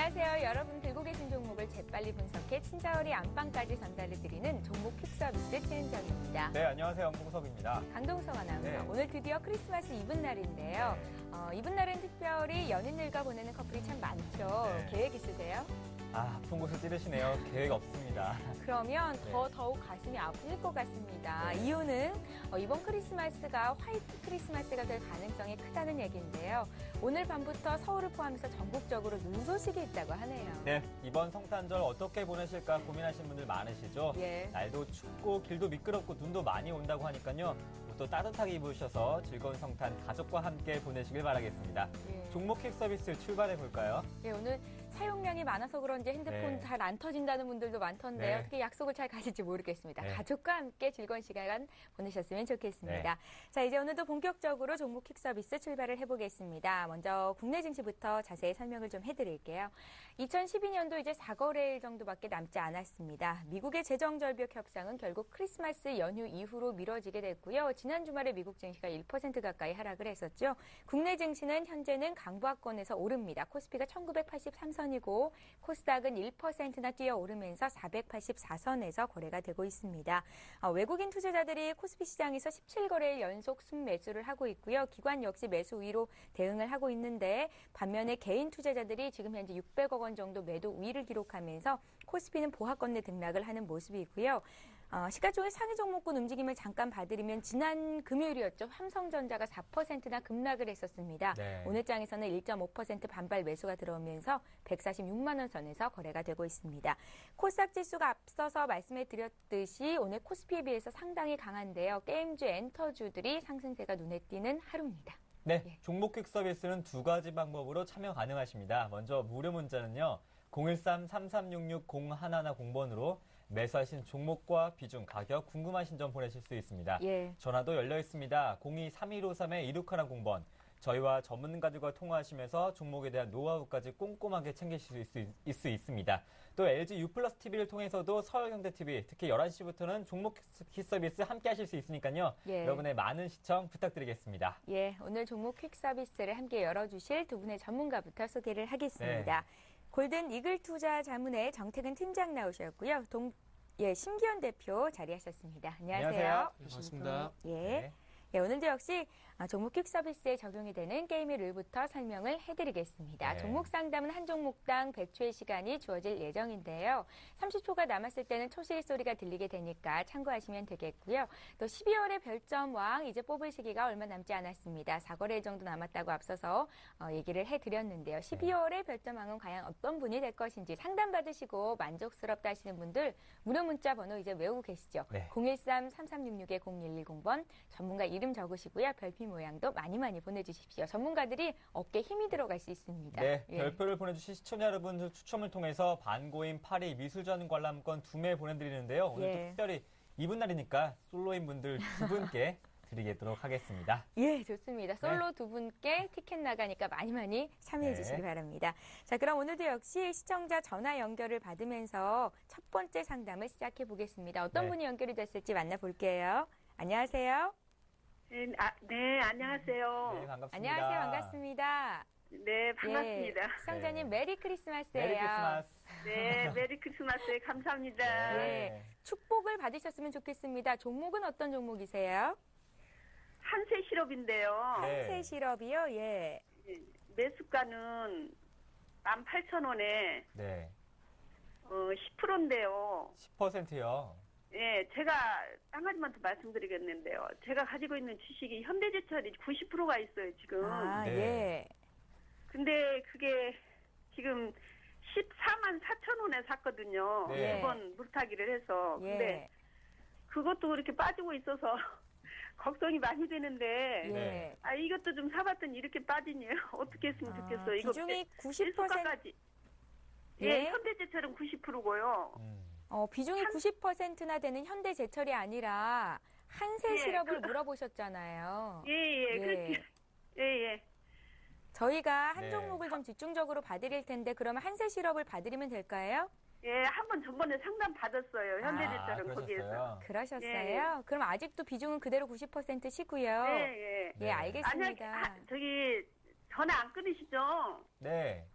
안녕하세요. 여러분 들고 계신 종목을 재빨리 분석해 친절히 안방까지 전달해드리는 종목 퀵 서비스 최은정입니다. 네, 안녕하세요. 엄봉석입니다. 강동석 아나운서. 네. 오늘 드디어 크리스마스 이브 날인데요. 이브 날은 특별히 연인들과 보내는 커플이 참 많죠. 네. 계획 있으세요? 아픈 곳을 찌르시네요. 계획 없습니다. 그러면 네. 더욱 가슴이 아플 것 같습니다. 네. 이유는 이번 크리스마스가 화이트 크리스마스가 될 가능성이 크다는 얘기인데요. 오늘 밤부터 서울을 포함해서 전국적으로 눈 소식이 있다고 하네요. 네, 이번 성탄절 어떻게 보내실까 고민하시는 분들 많으시죠? 예. 날도 춥고 길도 미끄럽고 눈도 많이 온다고 하니까요. 또 따뜻하게 입으셔서 즐거운 성탄 가족과 함께 보내시길 바라겠습니다. 예. 종목 킥 서비스 출발해 볼까요? 예, 오늘 사용량이 많아서 그런지 핸드폰 네. 잘 안 터진다는 분들도 많던데요. 네. 어떻게 약속을 잘 가실지 모르겠습니다. 네. 가족과 함께 즐거운 시간 보내셨으면 좋겠습니다. 네. 자, 이제 오늘도 본격적으로 종목 킥 서비스 출발을 해보겠습니다. 먼저 국내 증시부터 자세히 설명을 좀 해드릴게요. 2012년도 이제 4거래일 정도밖에 남지 않았습니다. 미국의 재정절벽 협상은 결국 크리스마스 연휴 이후로 미뤄지게 됐고요. 지난 주말에 미국 증시가 1% 가까이 하락을 했었죠. 국내 증시는 현재는 강보합권에서 오릅니다. 코스피가 1983선이고 코스닥은 1%나 뛰어오르면서 484선에서 거래가 되고 있습니다. 외국인 투자자들이 코스피 시장에서 17거래일 연속 순매수를 하고 있고요. 기관 역시 매수 우위로 대응을 하고 있는데 반면에 개인 투자자들이 지금 현재 600억 원 정도 매도 우위를 기록하면서 코스피는 보합권 내 등락을 하는 모습이고요. 시가총액 상위 종목군 움직임을 잠깐 봐드리면 지난 금요일이었죠. 삼성전자가 4%나 급락을 했었습니다. 네. 오늘 장에서는 1.5% 반발 매수가 들어오면서 146만 원 선에서 거래가 되고 있습니다. 코스닥 지수가 앞서서 말씀해 드렸듯이 오늘 코스피에 비해서 상당히 강한데요. 게임주, 엔터주들이 상승세가 눈에 띄는 하루입니다. 네, 예. 종목 퀵 서비스는 두 가지 방법으로 참여 가능하십니다. 먼저 무료 문자는요. 013-3366-0110번으로 매수하신 종목과 비중, 가격 궁금하신 점 보내실 수 있습니다. 예. 전화도 열려 있습니다. 02-3153-2610번. 저희와 전문가들과 통화하시면서 종목에 대한 노하우까지 꼼꼼하게 챙기실 수 있습니다. 또 LG U+ TV를 통해서도 서울경제TV, 특히 11시부터는 종목 퀴 서비스 함께 하실 수 있으니까요. 예. 여러분의 많은 시청 부탁드리겠습니다. 예, 오늘 종목 퀵 서비스를 함께 열어주실 두 분의 전문가부터 소개를 하겠습니다. 네. 골든 이글 투자 자문회 정태근 팀장 나오셨고요. 심기현 대표 자리하셨습니다. 안녕하세요. 반갑습니다. 예. 네. 예, 오늘도 역시 종목 퀵 서비스에 적용이 되는 게임의 룰부터 설명을 해드리겠습니다. 네. 종목 상담은 한 종목당 100초의 시간이 주어질 예정인데요. 30초가 남았을 때는 초실 소리가 들리게 되니까 참고하시면 되겠고요. 또 12월의 별점왕 이제 뽑을 시기가 얼마 남지 않았습니다. 4거래일 정도 남았다고 앞서서 얘기를 해드렸는데요. 12월의 별점왕은 과연 어떤 분이 될 것인지 상담받으시고 만족스럽다 하시는 분들 무료 문자 번호 이제 외우고 계시죠? 네. 013-3366-0110번 전문가 이름 적으시고요. 별표 모양도 많이 보내주십시오. 전문가들이 어깨에 힘이 들어갈 수 있습니다. 네, 예. 별표를 보내주신 시청자 여러분들 추첨을 통해서 반고인 파리 미술전 관람권 2매 보내드리는데요. 오늘도 예. 특별히 이분 날이니까 솔로인 분들 2분께 드리도록 하겠습니다. 예, 좋습니다. 솔로 두 분께 티켓 나가니까 많이 참여해 네. 주시기 바랍니다. 자, 그럼 오늘도 역시 시청자 전화 연결을 받으면서 첫 번째 상담을 시작해 보겠습니다. 어떤 네. 분이 연결이 됐을지 만나볼게요. 안녕하세요. 네, 안녕하세요. 네, 반갑습니다. 안녕하세요. 반갑습니다. 네, 반갑습니다. 예, 시청자님 네. 메리 크리스마스예요. 메리 크리스마스. 네, 메리 크리스마스 감사합니다. 네. 예, 축복을 받으셨으면 좋겠습니다. 종목은 어떤 종목이세요? 한세 시럽인데요. 네. 한세 시럽이요. 예. 매수가는 18,000원에 네, 10%인데요. 10%요. 예, 제가 한 가지만 더 말씀드리겠는데요. 제가 가지고 있는 주식이 현대제철이 90%가 있어요, 지금. 아, 네. 예. 근데 그게 지금 14만 4천 원에 샀거든요. 네. 이번 물타기를 해서. 예. 근데 그것도 그렇게 빠지고 있어서 걱정이 많이 되는데 예. 네. 이것도 좀 사봤더니 이렇게 빠지니 어떻게 했으면 좋겠어요. 이거 비중이 90%. 일수가까지. 예. 예, 현대제철은 90%고요. 비중이 90%나 되는 현대제철이 아니라 한세 예, 시럽을 물어보셨잖아요. 예. 그렇게. 예. 저희가 한 네. 종목을 좀 집중적으로 봐드릴 텐데 그러면 한세 시럽을 봐드리면 될까요? 예, 한번 전번에 상담 받았어요. 현대제철은 거기에서. 그러셨어요? 예. 그럼 아직도 비중은 그대로 90%시고요. 예. 예, 알겠습니다. 저기 전화 안 끊으시죠? 네.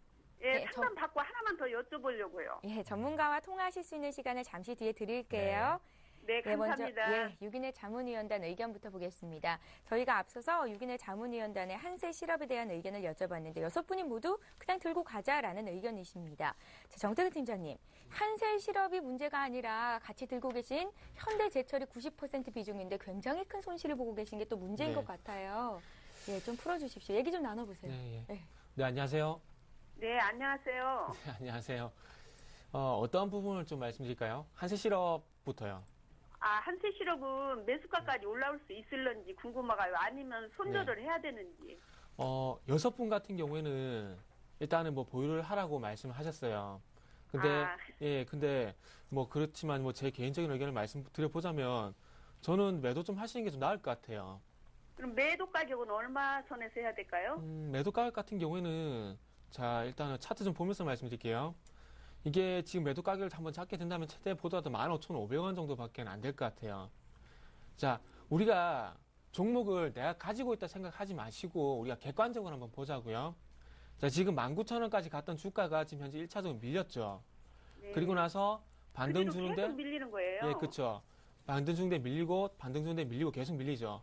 예, 네, 상담 받고 하나만 더 여쭤보려고요. 예, 전문가와 통화하실 수 있는 시간을 잠시 뒤에 드릴게요. 네, 예, 먼저 감사합니다. 유기농 자문위원단 의견부터 보겠습니다. 저희가 앞서서 유기농 자문위원단의 한세 실업에 대한 의견을 여쭤봤는데 6분이 모두 그냥 들고 가자라는 의견이십니다. 자, 정태근 팀장님, 한세 실업이 문제가 아니라 같이 들고 계신 현대제철이 90% 비중인데 굉장히 큰 손실을 보고 계신 게 또 문제인 네. 것 같아요. 예, 좀 풀어주십시오. 얘기 좀 나눠보세요. 네, 예. 네. 네, 안녕하세요. 네, 안녕하세요. 네, 안녕하세요. 어떤 부분을 좀 말씀드릴까요? 한세 실업부터요. 아, 한세 시럽은 매수가까지 올라올 수 있을런지 궁금하가요. 아니면 손절을 해야 되는지. 6분 같은 경우에는 일단은 뭐 보유를 하라고 말씀을 하셨어요. 근데, 아. 예, 근데 뭐 그렇지만 뭐 제 개인적인 의견을 말씀드려보자면 저는 매도 좀 하시는 게 좀 나을 것 같아요. 그럼 매도 가격은 얼마 선에서 해야 될까요? 매도 가격 같은 경우에는 자, 일단은 차트 좀 보면서 말씀드릴게요. 이게 지금 매도 가격을 한번 잡게 된다면 최대 보더라도 15,500원 정도밖에 안 될 것 같아요. 자, 우리가 종목을 내가 가지고 있다 생각하지 마시고 우리가 객관적으로 한번 보자고요. 자, 지금 19,000원까지 갔던 주가가 지금 현재 1차적으로 밀렸죠. 네. 그리고 나서 반등 그 뒤로 주는데 계속 밀리는 거예요. 예, 그렇죠. 반등 주는데 밀리고 반등 주는데 밀리고 계속 밀리죠.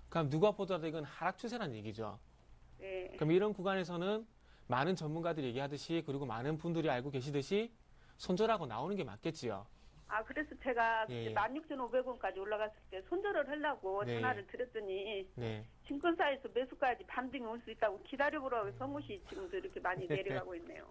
그럼 누가 보더라도 이건 하락 추세라는 얘기죠. 네. 그럼 이런 구간에서는 많은 전문가들이 얘기하듯이 그리고 많은 분들이 알고 계시듯이 손절하고 나오는 게 맞겠지요. 아, 그래서 제가 예, 예. 16,500원까지 올라갔을 때 손절을 하려고 네. 전화를 드렸더니 네. 증권사에서 매수까지 반등이 올 수 있다고 기다려보라고 선무시 지금도 이렇게 많이 내려가고 있네요.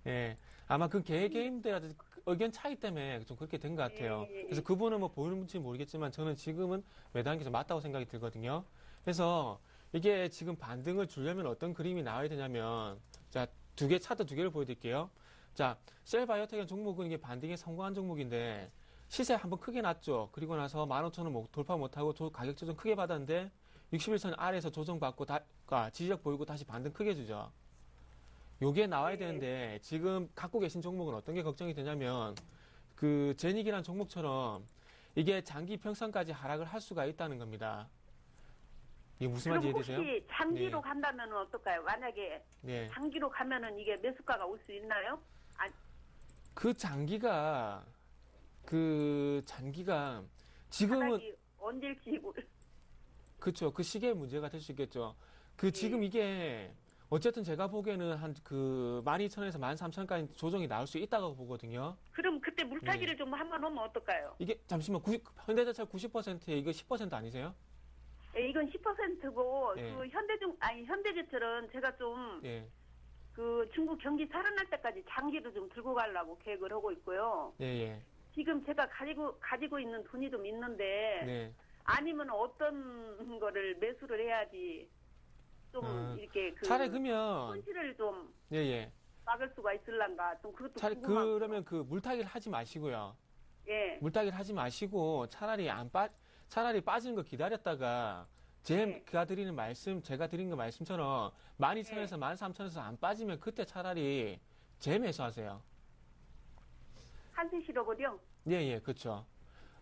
예. 아마 그 개개인들 의견 차이 때문에 좀 그렇게 된 것 같아요. 예, 예, 예. 그래서 그분은 뭐 보이는지 모르겠지만 저는 지금은 매도하는 게 좀 맞다고 생각이 들거든요. 그래서 이게 지금 반등을 주려면 어떤 그림이 나와야 되냐면 자, 차트 두 개를 보여드릴게요. 자, 셀바이오텍은 종목은 이게 반등에 성공한 종목인데 시세 한번 크게 났죠. 그리고 나서 15,000원 돌파 못하고 가격 조정 크게 받았는데 61선 아래에서 조정받고 지지력 보이고 다시 반등 크게 주죠. 요게 나와야 되는데 지금 갖고 계신 종목은 어떤 게 걱정이 되냐면 그 제닉이라는 종목처럼 이게 장기 평선까지 하락을 할 수가 있다는 겁니다. 이게 무슨 말인지 그럼 이해되세요? 혹시 장기로 네. 간다면 어떨까요? 만약에 네. 장기로 가면은 이게 매수가가 올 수 있나요? 그 장기가 지금은 바닥이 언제일지 그렇죠. 그 시기의 문제가 될 수 있겠죠. 예. 지금 이게 어쨌든 제가 보기에는 한 12,000원에서 13,000원까지 조정이 나올 수 있다고 보거든요. 그럼 그때 물타기를 네. 좀 한번 하면 어떨까요? 이게 잠시만 현대제철 90%에 이거 10% 아니세요? 예, 이건 10%고 예. 그 현대제철은 제가 좀 예. 그 중국 경기 살아날 때까지 장기로 좀 들고 가려고 계획을 하고 있고요. 예, 예. 지금 제가 가지고 있는 돈이 좀 있는데 네. 아니면 어떤 거를 매수를 해야지 좀 이렇게 그 차라리 그러면 손실을 좀 예, 예. 막을 수가 있을란가 좀 그것도 차라리 궁금하고. 그러면 그 물타기를 하지 마시고요. 예. 물타기를 하지 마시고 차라리 빠지는 거 기다렸다가 네. 제가 드리는 말씀처럼 12,000원에서 13,000원에서 안 빠지면 그때 차라리 재매수하세요. 한세 실업을요? 예, 예, 그렇죠.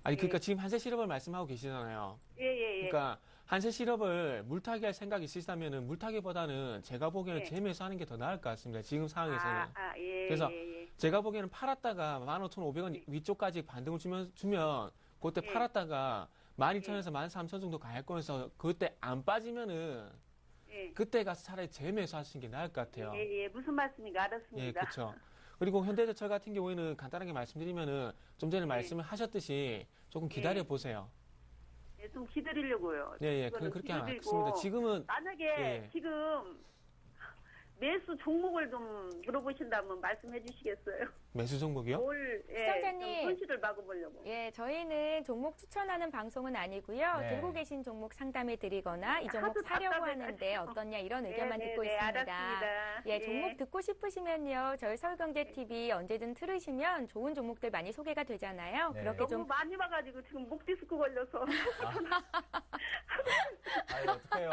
아니, 그러니까 예. 지금 한세 실업을 말씀하고 계시잖아요. 예. 그러니까 한세 실업을 물타기 할 생각이 있으시다면은 물타기보다는 제가 보기에는 예. 재매수하는 게 더 나을 것 같습니다. 지금 상황에서는. 예. 그래서 예. 제가 보기에는 팔았다가 15,500원 위쪽까지 반등을 주면 그때 예. 팔았다가 12,000원에서 13,000원 정도 갈 거여서 그때 안 빠지면은 예. 그때 가서 차라리 재매수하시는 게 나을 것 같아요. 예. 무슨 말씀인가 알았습니다. 예, 그렇죠. 그리고 현대제철 같은 경우에는 간단하게 말씀드리면은 좀 전에 말씀을 하셨듯이 조금 기다려 보세요. 예, 좀 기다리려고요. 예, 이거는 그렇게 하면 기다리고 맞습니다. 지금은 만약에 예. 지금 매수 종목을 좀 물어보신다면 말씀해 주시겠어요? 매수 종목이요? 시청자님. 좀 손실을 막아보려고. 예, 저희는 종목 추천하는 방송은 아니고요. 네. 들고 계신 종목 상담해 드리거나 이 종목 하도 사려고 답답해가지고. 하는데 어떻냐 이런 의견만 듣고 네, 있습니다. 알았습니다. 예, 종목 듣고 싶으시면요. 저희 서울경제TV 언제든 들으시면 좋은 종목들 많이 소개가 되잖아요. 네. 그렇게 너무 좀 많이 봐가지고 지금 목 디스크 걸려서 아유, 어떡해요.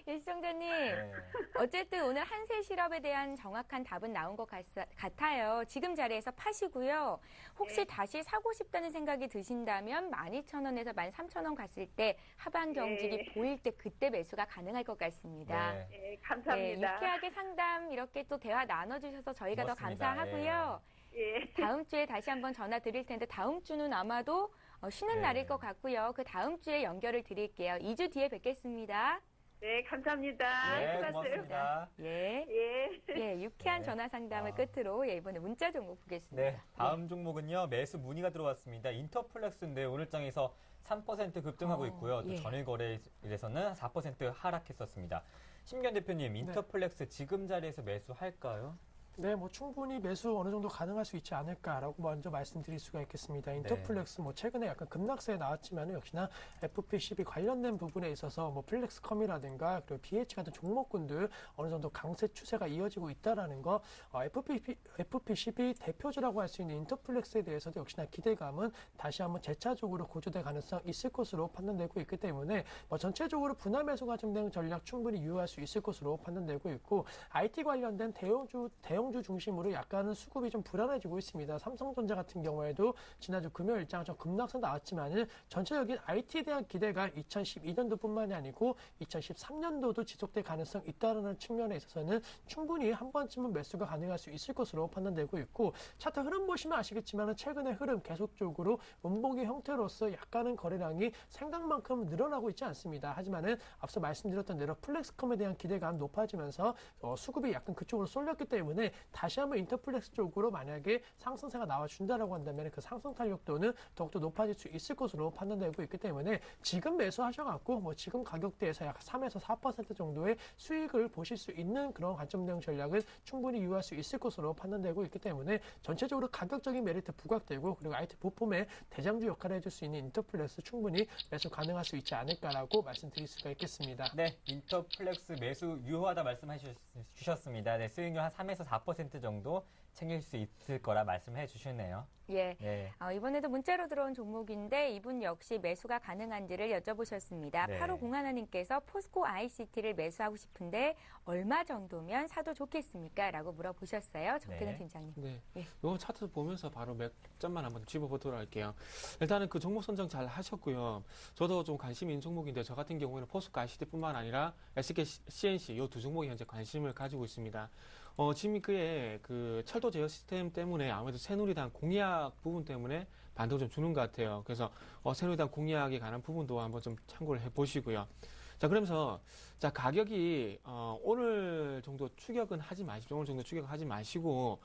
예, 시청자님. 네. 어쨌든 오늘 한세 실업에 대한 정확한 답은 나온 것 같아요. 지금 자리에서 파시고요. 혹시 네. 다시 사고 싶다는 생각이 드신다면 12,000원에서 13,000원 갔을 때 하반 경직이 네. 보일 때 그때 매수가 가능할 것 같습니다. 네. 네, 네, 감사합니다. 유쾌하게 상담 이렇게 또 대화 나눠주셔서 저희가 더 고맙습니다. 감사하고요. 예. 다음 주에 다시 한번 전화 드릴 텐데 다음 주는 아마도 쉬는 네. 날일 것 같고요. 그 다음 주에 연결을 드릴게요. 2주 뒤에 뵙겠습니다. 네, 감사합니다. 네, 수고하세요. 고맙습니다. 예. 예. 예, 유쾌한 네. 전화 상담을 아. 끝으로 이번에 문자 종목 보겠습니다. 네, 다음 종목은요. 매수 문의가 들어왔습니다. 인터플렉스인데 오늘 장에서 3% 급등하고 있고요. 또 예. 전일 거래일에서는 4% 하락했었습니다. 심기현 대표님, 인터플렉스 지금 자리에서 매수할까요? 네, 뭐 충분히 매수 어느 정도 가능할 수 있지 않을까라고 먼저 말씀드릴 수가 있겠습니다. 인터플렉스 뭐 최근에 약간 급락세에 나왔지만 역시나 FP12 관련된 부분에 있어서 뭐 플렉스컴이라든가 그리고 BH 같은 종목군들 어느 정도 강세 추세가 이어지고 있다라는 거, FP12 대표주라고 할 수 있는 인터플렉스에 대해서도 역시나 기대감은 다시 한번 재차적으로 고조될 가능성 있을 것으로 판단되고 있기 때문에 뭐 전체적으로 분할 매수가 진행 전략 충분히 유효할 수 있을 것으로 판단되고 있고, IT 관련된 대형주 중심으로 약간은 수급이 좀 불안해지고 있습니다. 삼성전자 같은 경우에도 지난주 금요일장 좀 급락세 나왔지만은 전체적인 IT에 대한 기대가 2012년도뿐만이 아니고 2013년도도 지속될 가능성이 있다는 측면에 있어서는 충분히 한 번쯤은 매수가 가능할 수 있을 것으로 판단되고 있고, 차트 흐름 보시면 아시겠지만은 최근의 흐름 계속적으로 음봉의 형태로서 약간은 거래량이 생각만큼 늘어나고 있지 않습니다. 하지만은 앞서 말씀드렸던 대로 플렉스컴에 대한 기대감 높아지면서 수급이 약간 그쪽으로 쏠렸기 때문에 다시 한번 인터플렉스 쪽으로 만약에 상승세가 나와준다라고 한다면 그 상승 탄력도는 더욱더 높아질 수 있을 것으로 판단되고 있기 때문에 지금 매수하셔갖고 뭐 지금 가격대에서 약 3에서 4% 정도의 수익을 보실 수 있는 그런 관점 대응 전략을 충분히 유효할 수 있을 것으로 판단되고 있기 때문에 전체적으로 가격적인 메리트 부각되고 그리고 IT 부품의 대장주 역할을 해줄 수 있는 인터플렉스 충분히 매수 가능할 수 있지 않을까라고 말씀드릴 수가 있겠습니다. 네, 인터플렉스 매수 유효하다 말씀해 주셨습니다. 네, 수익률 한 3에서 4% 정도 챙길 수 있을 거라 말씀해 주셨네요. 예. 네. 이번에도 문자로 들어온 종목인데 이분 역시 매수가 가능한지를 여쭤보셨습니다. 네. 8501님께서 포스코 ICT를 매수하고 싶은데 얼마 정도면 사도 좋겠습니까? 라고 물어보셨어요. 정태근 네. 팀장님. 네. 예. 이거 차트 보면서 바로 몇 점만 한번 짚어보도록 할게요. 일단은 그 종목 선정 잘 하셨고요. 저도 좀 관심 있는 종목인데 저 같은 경우에는 포스코 ICT뿐만 아니라 SK CNC 이 두 종목에 현재 관심을 가지고 있습니다. 지금 그의 그 철도 제어 시스템 때문에 아무래도 새누리당 공약 부분 때문에 반등을 좀 주는 것 같아요. 그래서 새누리당 공약에 관한 부분도 한번 좀 참고를 해보시고요. 자, 그러면서 자 가격이 오늘 정도 추격은 하지 마십시오. 오늘 정도 추격하지 마시고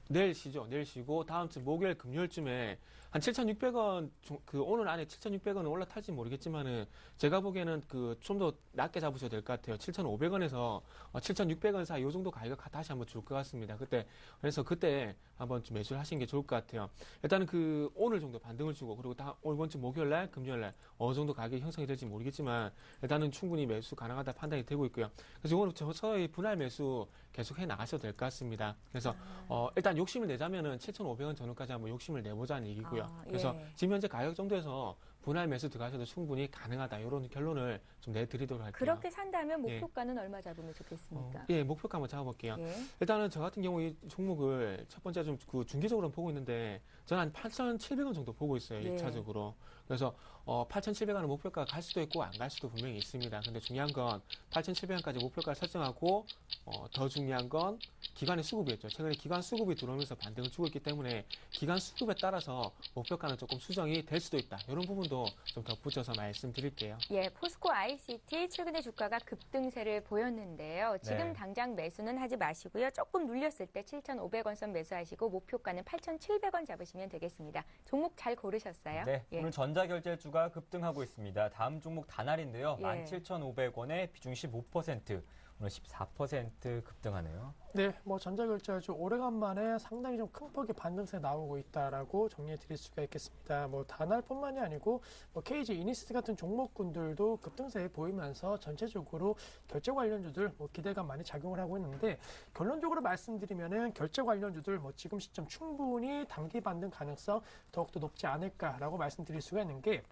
내일 쉬고 다음 주 목요일 금요일쯤에 한 7,600원 오늘 안에 7,600원은 올라탈지 모르겠지만은 제가 보기에는 좀 더 낮게 잡으셔도 될 것 같아요. 7,500원에서 7,600원 사이 이 정도 가격 다시 한번 줄 것 같습니다. 그래서 그때 한번 좀 매수를 하시는 게 좋을 것 같아요. 일단은 오늘 정도 반등을 주고 그리고 이번 주 목요일 날 금요일 날 어느 정도 가격이 형성이 될지 모르겠지만 일단은 충분히 매수 가능하다 판단이 되고 있고요. 그래서 오늘 저희 분할 매수 계속 해 나가셔도 될 것 같습니다. 그래서 일단 욕심을 내자면은 7,500원 전후까지 한번 욕심을 내보자는 얘기고요. 그래서 예. 지금 현재 가격 정도에서 분할 매수 들어가셔도 충분히 가능하다. 이런 결론을 좀 내드리도록 할게요. 그렇게 산다면 목표가는 얼마 잡으면 좋겠습니까? 예, 목표가 한번 잡아볼게요. 예. 일단은 저 같은 경우 이 종목을 첫 번째 좀 중기적으로 보고 있는데 저는 한 8,700원 정도 보고 있어요. 네. 2차적으로. 그래서 8,700원은 목표가 갈 수도 있고 안 갈 수도 분명히 있습니다. 근데 중요한 건 8,700원까지 목표가를 설정하고 더 중요한 건 기관의 수급이었죠. 최근에 기관 수급이 들어오면서 반등을 주고 있기 때문에 기관 수급에 따라서 목표가는 조금 수정이 될 수도 있다. 이런 부분도 좀 덧붙여서 말씀드릴게요. 예, 포스코 ICT 최근에 주가가 급등세를 보였는데요. 지금 네. 당장 매수는 하지 마시고요. 조금 눌렸을 때 7,500원 선 매수하시고 목표가는 8,700원 잡으시면 되겠습니다. 종목 잘 고르셨어요? 네, 예. 오늘 전자결제주가 급등하고 있습니다. 다음 종목 다날인데요. 예. 17,500원에 비중 15%, 오늘 14% 급등하네요. 네, 뭐 전자결제주 오래간만에 상당히 좀 큰 폭의 반등세 나오고 있다라고 정리해 드릴 수가 있겠습니다. 뭐 다날뿐만이 아니고 뭐 KG 이니스트 같은 종목군들도 급등세 보이면서 전체적으로 결제 관련주들 뭐 기대감 많이 작용을 하고 있는데, 결론적으로 말씀드리면은 결제 관련주들 뭐 지금 시점 충분히 단기 반등 가능성 더욱더 높지 않을까라고 말씀드릴 수가 있는 게,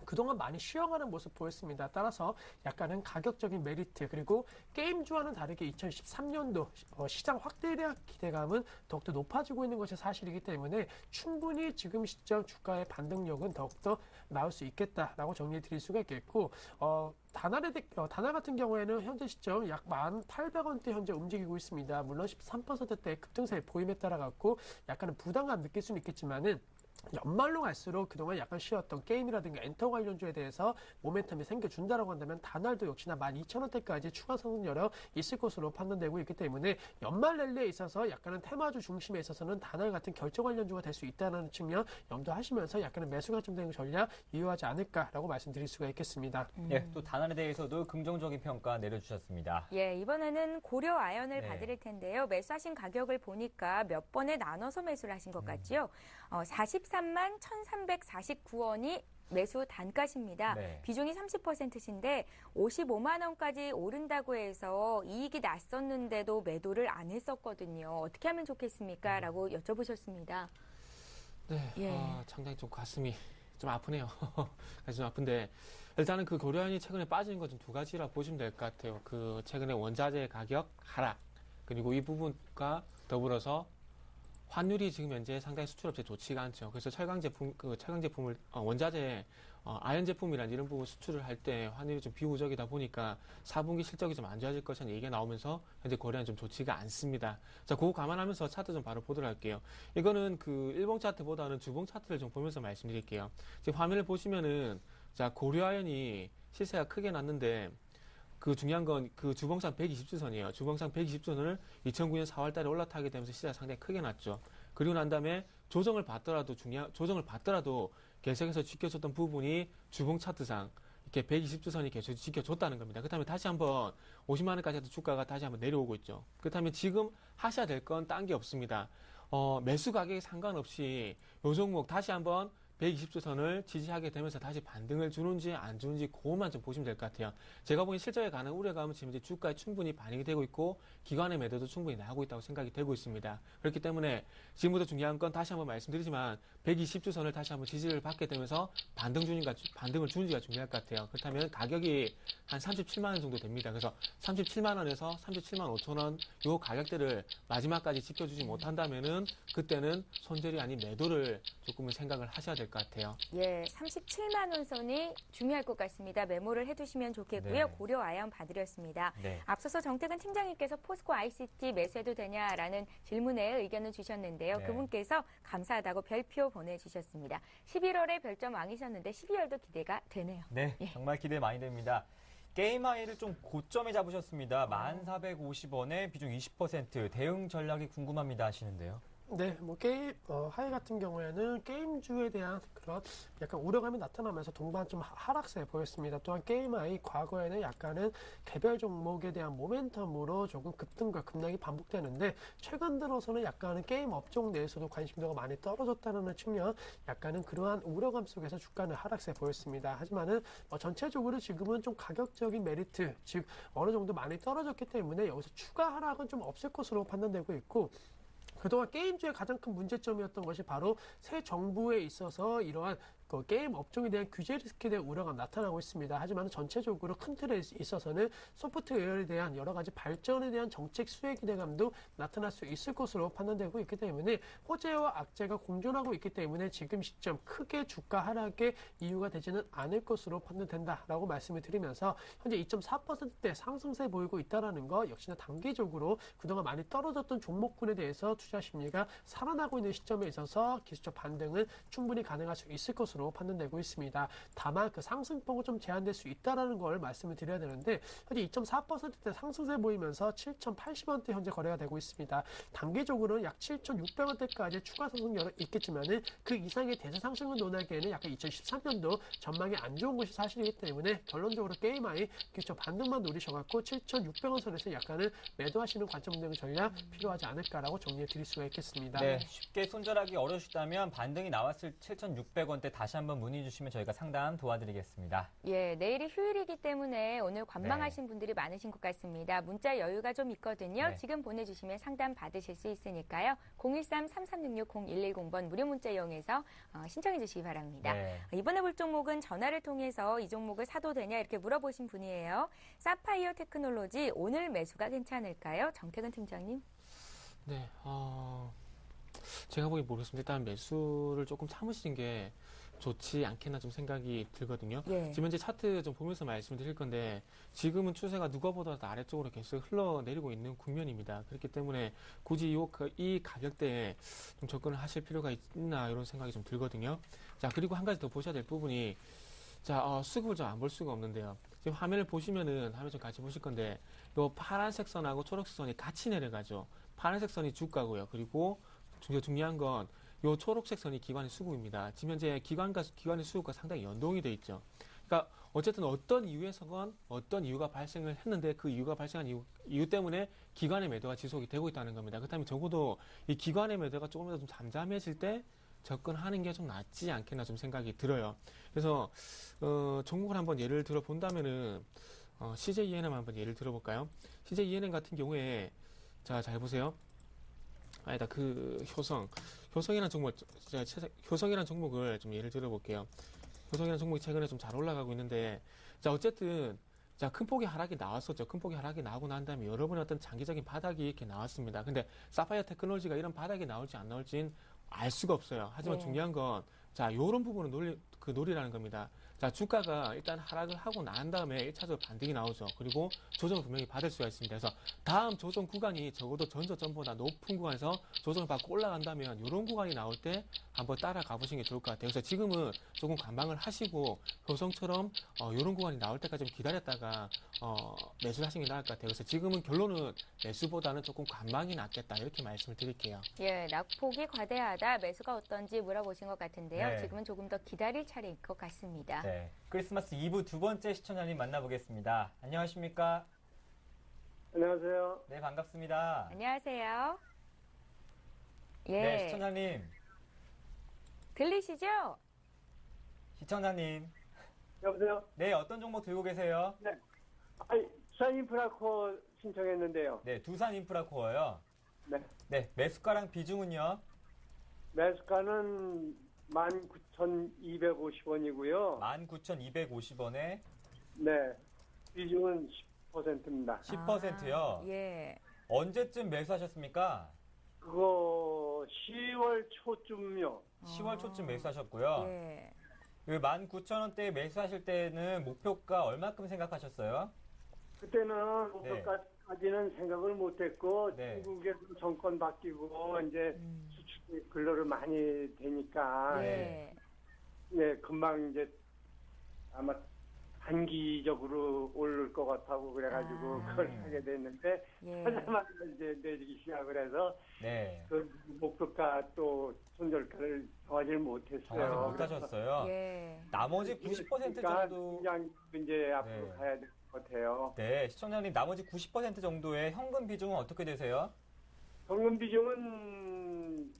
그동안 많이 쉬어가는 모습 보였습니다. 따라서 약간은 가격적인 메리트 그리고 게임주와는 다르게 2013년도 시장 확대에 대한 기대감은 더욱더 높아지고 있는 것이 사실이기 때문에 충분히 지금 시점 주가의 반등력은 더욱더 나올 수 있겠다라고 정리해 드릴 수가 있겠고 다나 같은 경우에는 현재 시점 약 1,800원대 현재 움직이고 있습니다. 물론 13%대 급등세의 보임에 따라 갖고 약간은 부담감 느낄 수는 있겠지만은 연말로 갈수록 그동안 약간 쉬었던 게임이라든가 엔터 관련주에 대해서 모멘텀이 생겨준다라고 한다면 다날도 역시나 12,000원대까지 추가 상승 여력 있을 것으로 판단되고 있기 때문에 연말 랠리에 있어서 약간은 테마주 중심에 있어서는 다날 같은 결정 관련주가 될 수 있다는 측면 염두하시면서 약간은 매수 관점되는 전략 유효하지 않을까라고 말씀드릴 수가 있겠습니다. 예, 또 다날에 대해서도 긍정적인 평가 내려주셨습니다. 예, 이번에는 고려 아연을 네. 봐드릴 텐데요. 매수하신 가격을 보니까 몇 번에 나눠서 매수를 하신 것 같지요. 43만 1,349원이 매수 단가십니다. 네. 비중이 30%신데 55만 원까지 오른다고 해서 이익이 났었는데도 매도를 안 했었거든요. 어떻게 하면 좋겠습니까? 라고 여쭤보셨습니다. 네, 예. 상당히 좀 가슴이 좀 아프네요. 가슴이 좀 아픈데 일단은 그 고려아연이 최근에 빠지는 것 좀 두 가지라 보시면 될 것 같아요. 그 최근에 원자재 가격 하락 그리고 이 부분과 더불어서 환율이 지금 현재 상당히 수출업체 좋지가 않죠. 그래서 철강 제품을 원자재 아연 제품이란 이런 부분 수출을 할 때 환율이 좀 비우적이다 보니까 4분기 실적이 좀 안 좋아질 것이라는 얘기가 나오면서 현재 고려는 좀 좋지가 않습니다. 자, 그거 감안하면서 차트 좀 바로 보도록 할게요. 이거는 그 일봉 차트보다는 주봉 차트를 좀 보면서 말씀드릴게요. 지금 화면을 보시면은 자, 고려아연이 시세가 크게 났는데 그 중요한 건 그 주봉상 120주선이에요. 주봉상 120주선을 2009년 4월 달에 올라타게 되면서 시세가 상당히 크게 났죠. 그리고 난 다음에 조정을 받더라도 계속해서 지켜줬던 부분이 주봉 차트상 이렇게 120주선이 계속 지켜줬다는 겁니다. 그렇다면 다시 한번 50만 원까지 해도 주가가 다시 한번 내려오고 있죠. 그렇다면 지금 하셔야 될 건 딴 게 없습니다. 매수 가격에 상관없이 요 종목 다시 한번 120주선을 지지하게 되면서 다시 반등을 주는지 안 주는지 그것만 좀 보시면 될 것 같아요. 제가 보기엔 실적에 관한 우려감은 지금 이제 주가에 충분히 반영이 되고 있고 기관의 매도도 충분히 나오고 있다고 생각이 되고 있습니다. 그렇기 때문에 지금부터 중요한 건 다시 한번 말씀드리지만 120주선을 다시 한번 지지를 받게 되면서 반등을 주는지가 중요할 것 같아요. 그렇다면 가격이 한 37만 원 정도 됩니다. 그래서 37만 원에서 37만 5천 원 요 가격대를 마지막까지 지켜주지 못한다면은 그때는 손절이 아닌 매도를 조금은 생각을 하셔야 될 것 같아요. 예, 37만 원 선이 중요할 것 같습니다. 메모를 해두시면 좋겠고요. 네. 고려 아연 봐드렸습니다. 네. 앞서서 정태근 팀장님께서 포스코 ICT 매수해도 되냐라는 질문에 의견을 주셨는데요. 네. 그분께서 감사하다고 별표 보내주셨습니다. 11월에 별점 왕이셨는데 12월도 기대가 되네요. 네, 정말 기대 많이 됩니다. 게임 하이를 좀 고점에 잡으셨습니다. 1,450원에 비중 20% 대응 전략이 궁금합니다 하시는데요. 네, 뭐 게임 하이 같은 경우에는 게임주에 대한 그런 약간 우려감이 나타나면서 동반 좀 하락세 보였습니다. 또한 게임 하이 과거에는 약간은 개별 종목에 대한 모멘텀으로 조금 급등과 급락이 반복되는데 최근 들어서는 약간은 게임 업종 내에서도 관심도가 많이 떨어졌다는 측면, 약간은 그러한 우려감 속에서 주가는 하락세 보였습니다. 하지만은 전체적으로 지금은 좀 가격적인 메리트, 즉 어느 정도 많이 떨어졌기 때문에 여기서 추가 하락은 좀 없을 것으로 판단되고 있고. 그동안 게임주의 가장 큰 문제점이었던 것이 바로 새 정부에 있어서 이러한 게임 업종에 대한 규제 리스크에 대한 우려가 나타나고 있습니다. 하지만 전체적으로 큰 틀에 있어서는 소프트웨어에 대한 여러 가지 발전에 대한 정책 수혜 기대감도 나타날 수 있을 것으로 판단되고 있기 때문에 호재와 악재가 공존하고 있기 때문에 지금 시점 크게 주가 하락의 이유가 되지는 않을 것으로 판단된다라고 말씀을 드리면서 현재 2.4%대 상승세 보이고 있다는 거 역시나 단기적으로 그동안 많이 떨어졌던 종목군에 대해서 투자 심리가 살아나고 있는 시점에 있어서 기술적 반등은 충분히 가능할 수 있을 것으로 판단되고 있습니다. 다만 그 상승폭은 좀 제한될 수 있다는 걸 말씀을 드려야 되는데 현재 2.4%대 상승세 보이면서 7,080원대 현재 거래가 되고 있습니다. 단기적으로는 약 7,600원대까지 추가 상승 여력 있겠지만은 그 이상의 대세 상승을 논하기에는 약간 2013년도 전망이 안 좋은 것이 사실이기 때문에 결론적으로 게임 하이 기술적 반등만 노리셔갖고 7,600원 선에서 약간은 매도하시는 관점 되는 전략 필요하지 않을까라고 정리해 드릴 수가 있겠습니다. 네, 쉽게 손절하기 어려우시다면 반등이 나왔을 7,600원대 다시 다시 한번 문의 주시면 저희가 상담 도와드리겠습니다. 예, 내일이 휴일이기 때문에 오늘 관망하신 분들이 많으신 것 같습니다. 문자 여유가 좀 있거든요. 네. 지금 보내주시면 상담 받으실 수 있으니까요. 013-3366-0110번 무료 문자 이용해서 신청해 주시기 바랍니다. 네. 이번에 볼 종목은 전화를 통해서 이 종목을 사도 되냐 이렇게 물어보신 분이에요. 사파이어 테크놀로지 오늘 매수가 괜찮을까요? 정태근 팀장님. 네, 제가 보기 모르겠습니다. 일단 매수를 조금 참으시는 게 좋지 않겠나 좀 생각이 들거든요. 예. 지금 현재 차트 좀 보면서 말씀드릴 건데 지금은 추세가 누가 보더라도 아래쪽으로 계속 흘러내리고 있는 국면입니다. 그렇기 때문에 굳이 이 가격대에 좀 접근을 하실 필요가 있나 이런 생각이 좀 들거든요. 자, 그리고 한 가지 더 보셔야 될 부분이 자, 수급을 좀 안 볼 수가 없는데요. 지금 화면을 보시면은 화면 좀 같이 보실 건데 요 파란색 선하고 초록색 선이 같이 내려가죠. 파란색 선이 주가고요. 그리고 중요한 건 요 초록색 선이 기관의 수급입니다. 지금 현재 기관의 수급과 상당히 연동이 돼 있죠. 그러니까 어쨌든 어떤 이유에서건 어떤 이유가 발생을 했는데 그 이유가 발생한 이유 때문에 기관의 매도가 지속이 되고 있다는 겁니다. 그렇다면 적어도 이 기관의 매도가 조금이라도 좀 잠잠해질 때 접근하는 게 좀 낫지 않겠나 좀 생각이 들어요. 그래서 종목을 한번 예를 들어 본다면은 CJENM 한번 예를 들어볼까요? CJENM 같은 경우에 자, 잘 보세요. 아니다, 효성이라는 종목을 좀 예를 들어볼게요. 효성이라는 종목이 최근에 좀 잘 올라가고 있는데, 자, 어쨌든, 자, 큰 폭의 하락이 나왔었죠. 큰 폭의 하락이 나오고 난 다음에 여러분의 어떤 장기적인 바닥이 이렇게 나왔습니다. 근데 사파이어 테크놀로지가 이런 바닥이 나올지 안 나올지는 알 수가 없어요. 하지만 네. 중요한 건, 자, 요런 부분은 노리라는 겁니다. 자, 주가가 일단 하락을 하고 난 다음에 1차적으로 반등이 나오죠. 그리고 조정을 분명히 받을 수가 있습니다. 그래서 다음 조정 구간이 적어도 전저점보다 높은 구간에서 조정을 받고 올라간다면 이런 구간이 나올 때 한번 따라가 보시는 게 좋을 것 같아요. 그래서 지금은 조금 관망을 하시고 효성처럼 이런 구간이 나올 때까지 좀 기다렸다가 매수를 하시는 게 나을 것 같아요. 그래서 지금은 결론은 매수보다는 조금 관망이 낫겠다 이렇게 말씀을 드릴게요. 예, 낙폭이 과대하다, 매수가 어떤지 물어보신 것 같은데요. 네. 지금은 조금 더 기다릴 차례일 것 같습니다. 네. 크리스마스 2부 두 번째 시청자님 만나보겠습니다. 안녕하십니까? 안녕하세요. 네, 반갑습니다. 안녕하세요. 예, 네, 시청자님. 들리시죠? 시청자님. 여보세요? 네, 어떤 종목 들고 계세요? 아니, 수산인프라코 신청했는데요. 네, 두산 인프라코어요. 네. 네, 매수가랑 비중은요? 매수가는 19,250원이고요. 19,250원에 네. 비중은 10%입니다. 10%요. 예. 언제쯤 매수하셨습니까? 그거 10월 초쯤요. 10월 초쯤 매수하셨고요. 예. 그 19,000원대에 매수하실 때는 목표가 얼마큼 생각하셨어요? 그때는 목표까지는 생각을 못했고 네. 중국에서 정권 바뀌고 이제 수출이 근로를 많이 되니까 예. 네, 금방 이제 아마 단기적으로 오를 것 같다고 그래가지고 아. 그걸 하게 됐는데 예. 하자마자 이제 내리기 시작을 해서 네. 그 목표가 또 손절가를 정하지 못했어요. 정하지 못하셨어요. 예. 나머지 90% 정도. 그냥 이제 앞으로 네. 가야 될 것 같아요. 네, 시청자님 나머지 90% 정도의 현금 비중은 어떻게 되세요? 정금 비중은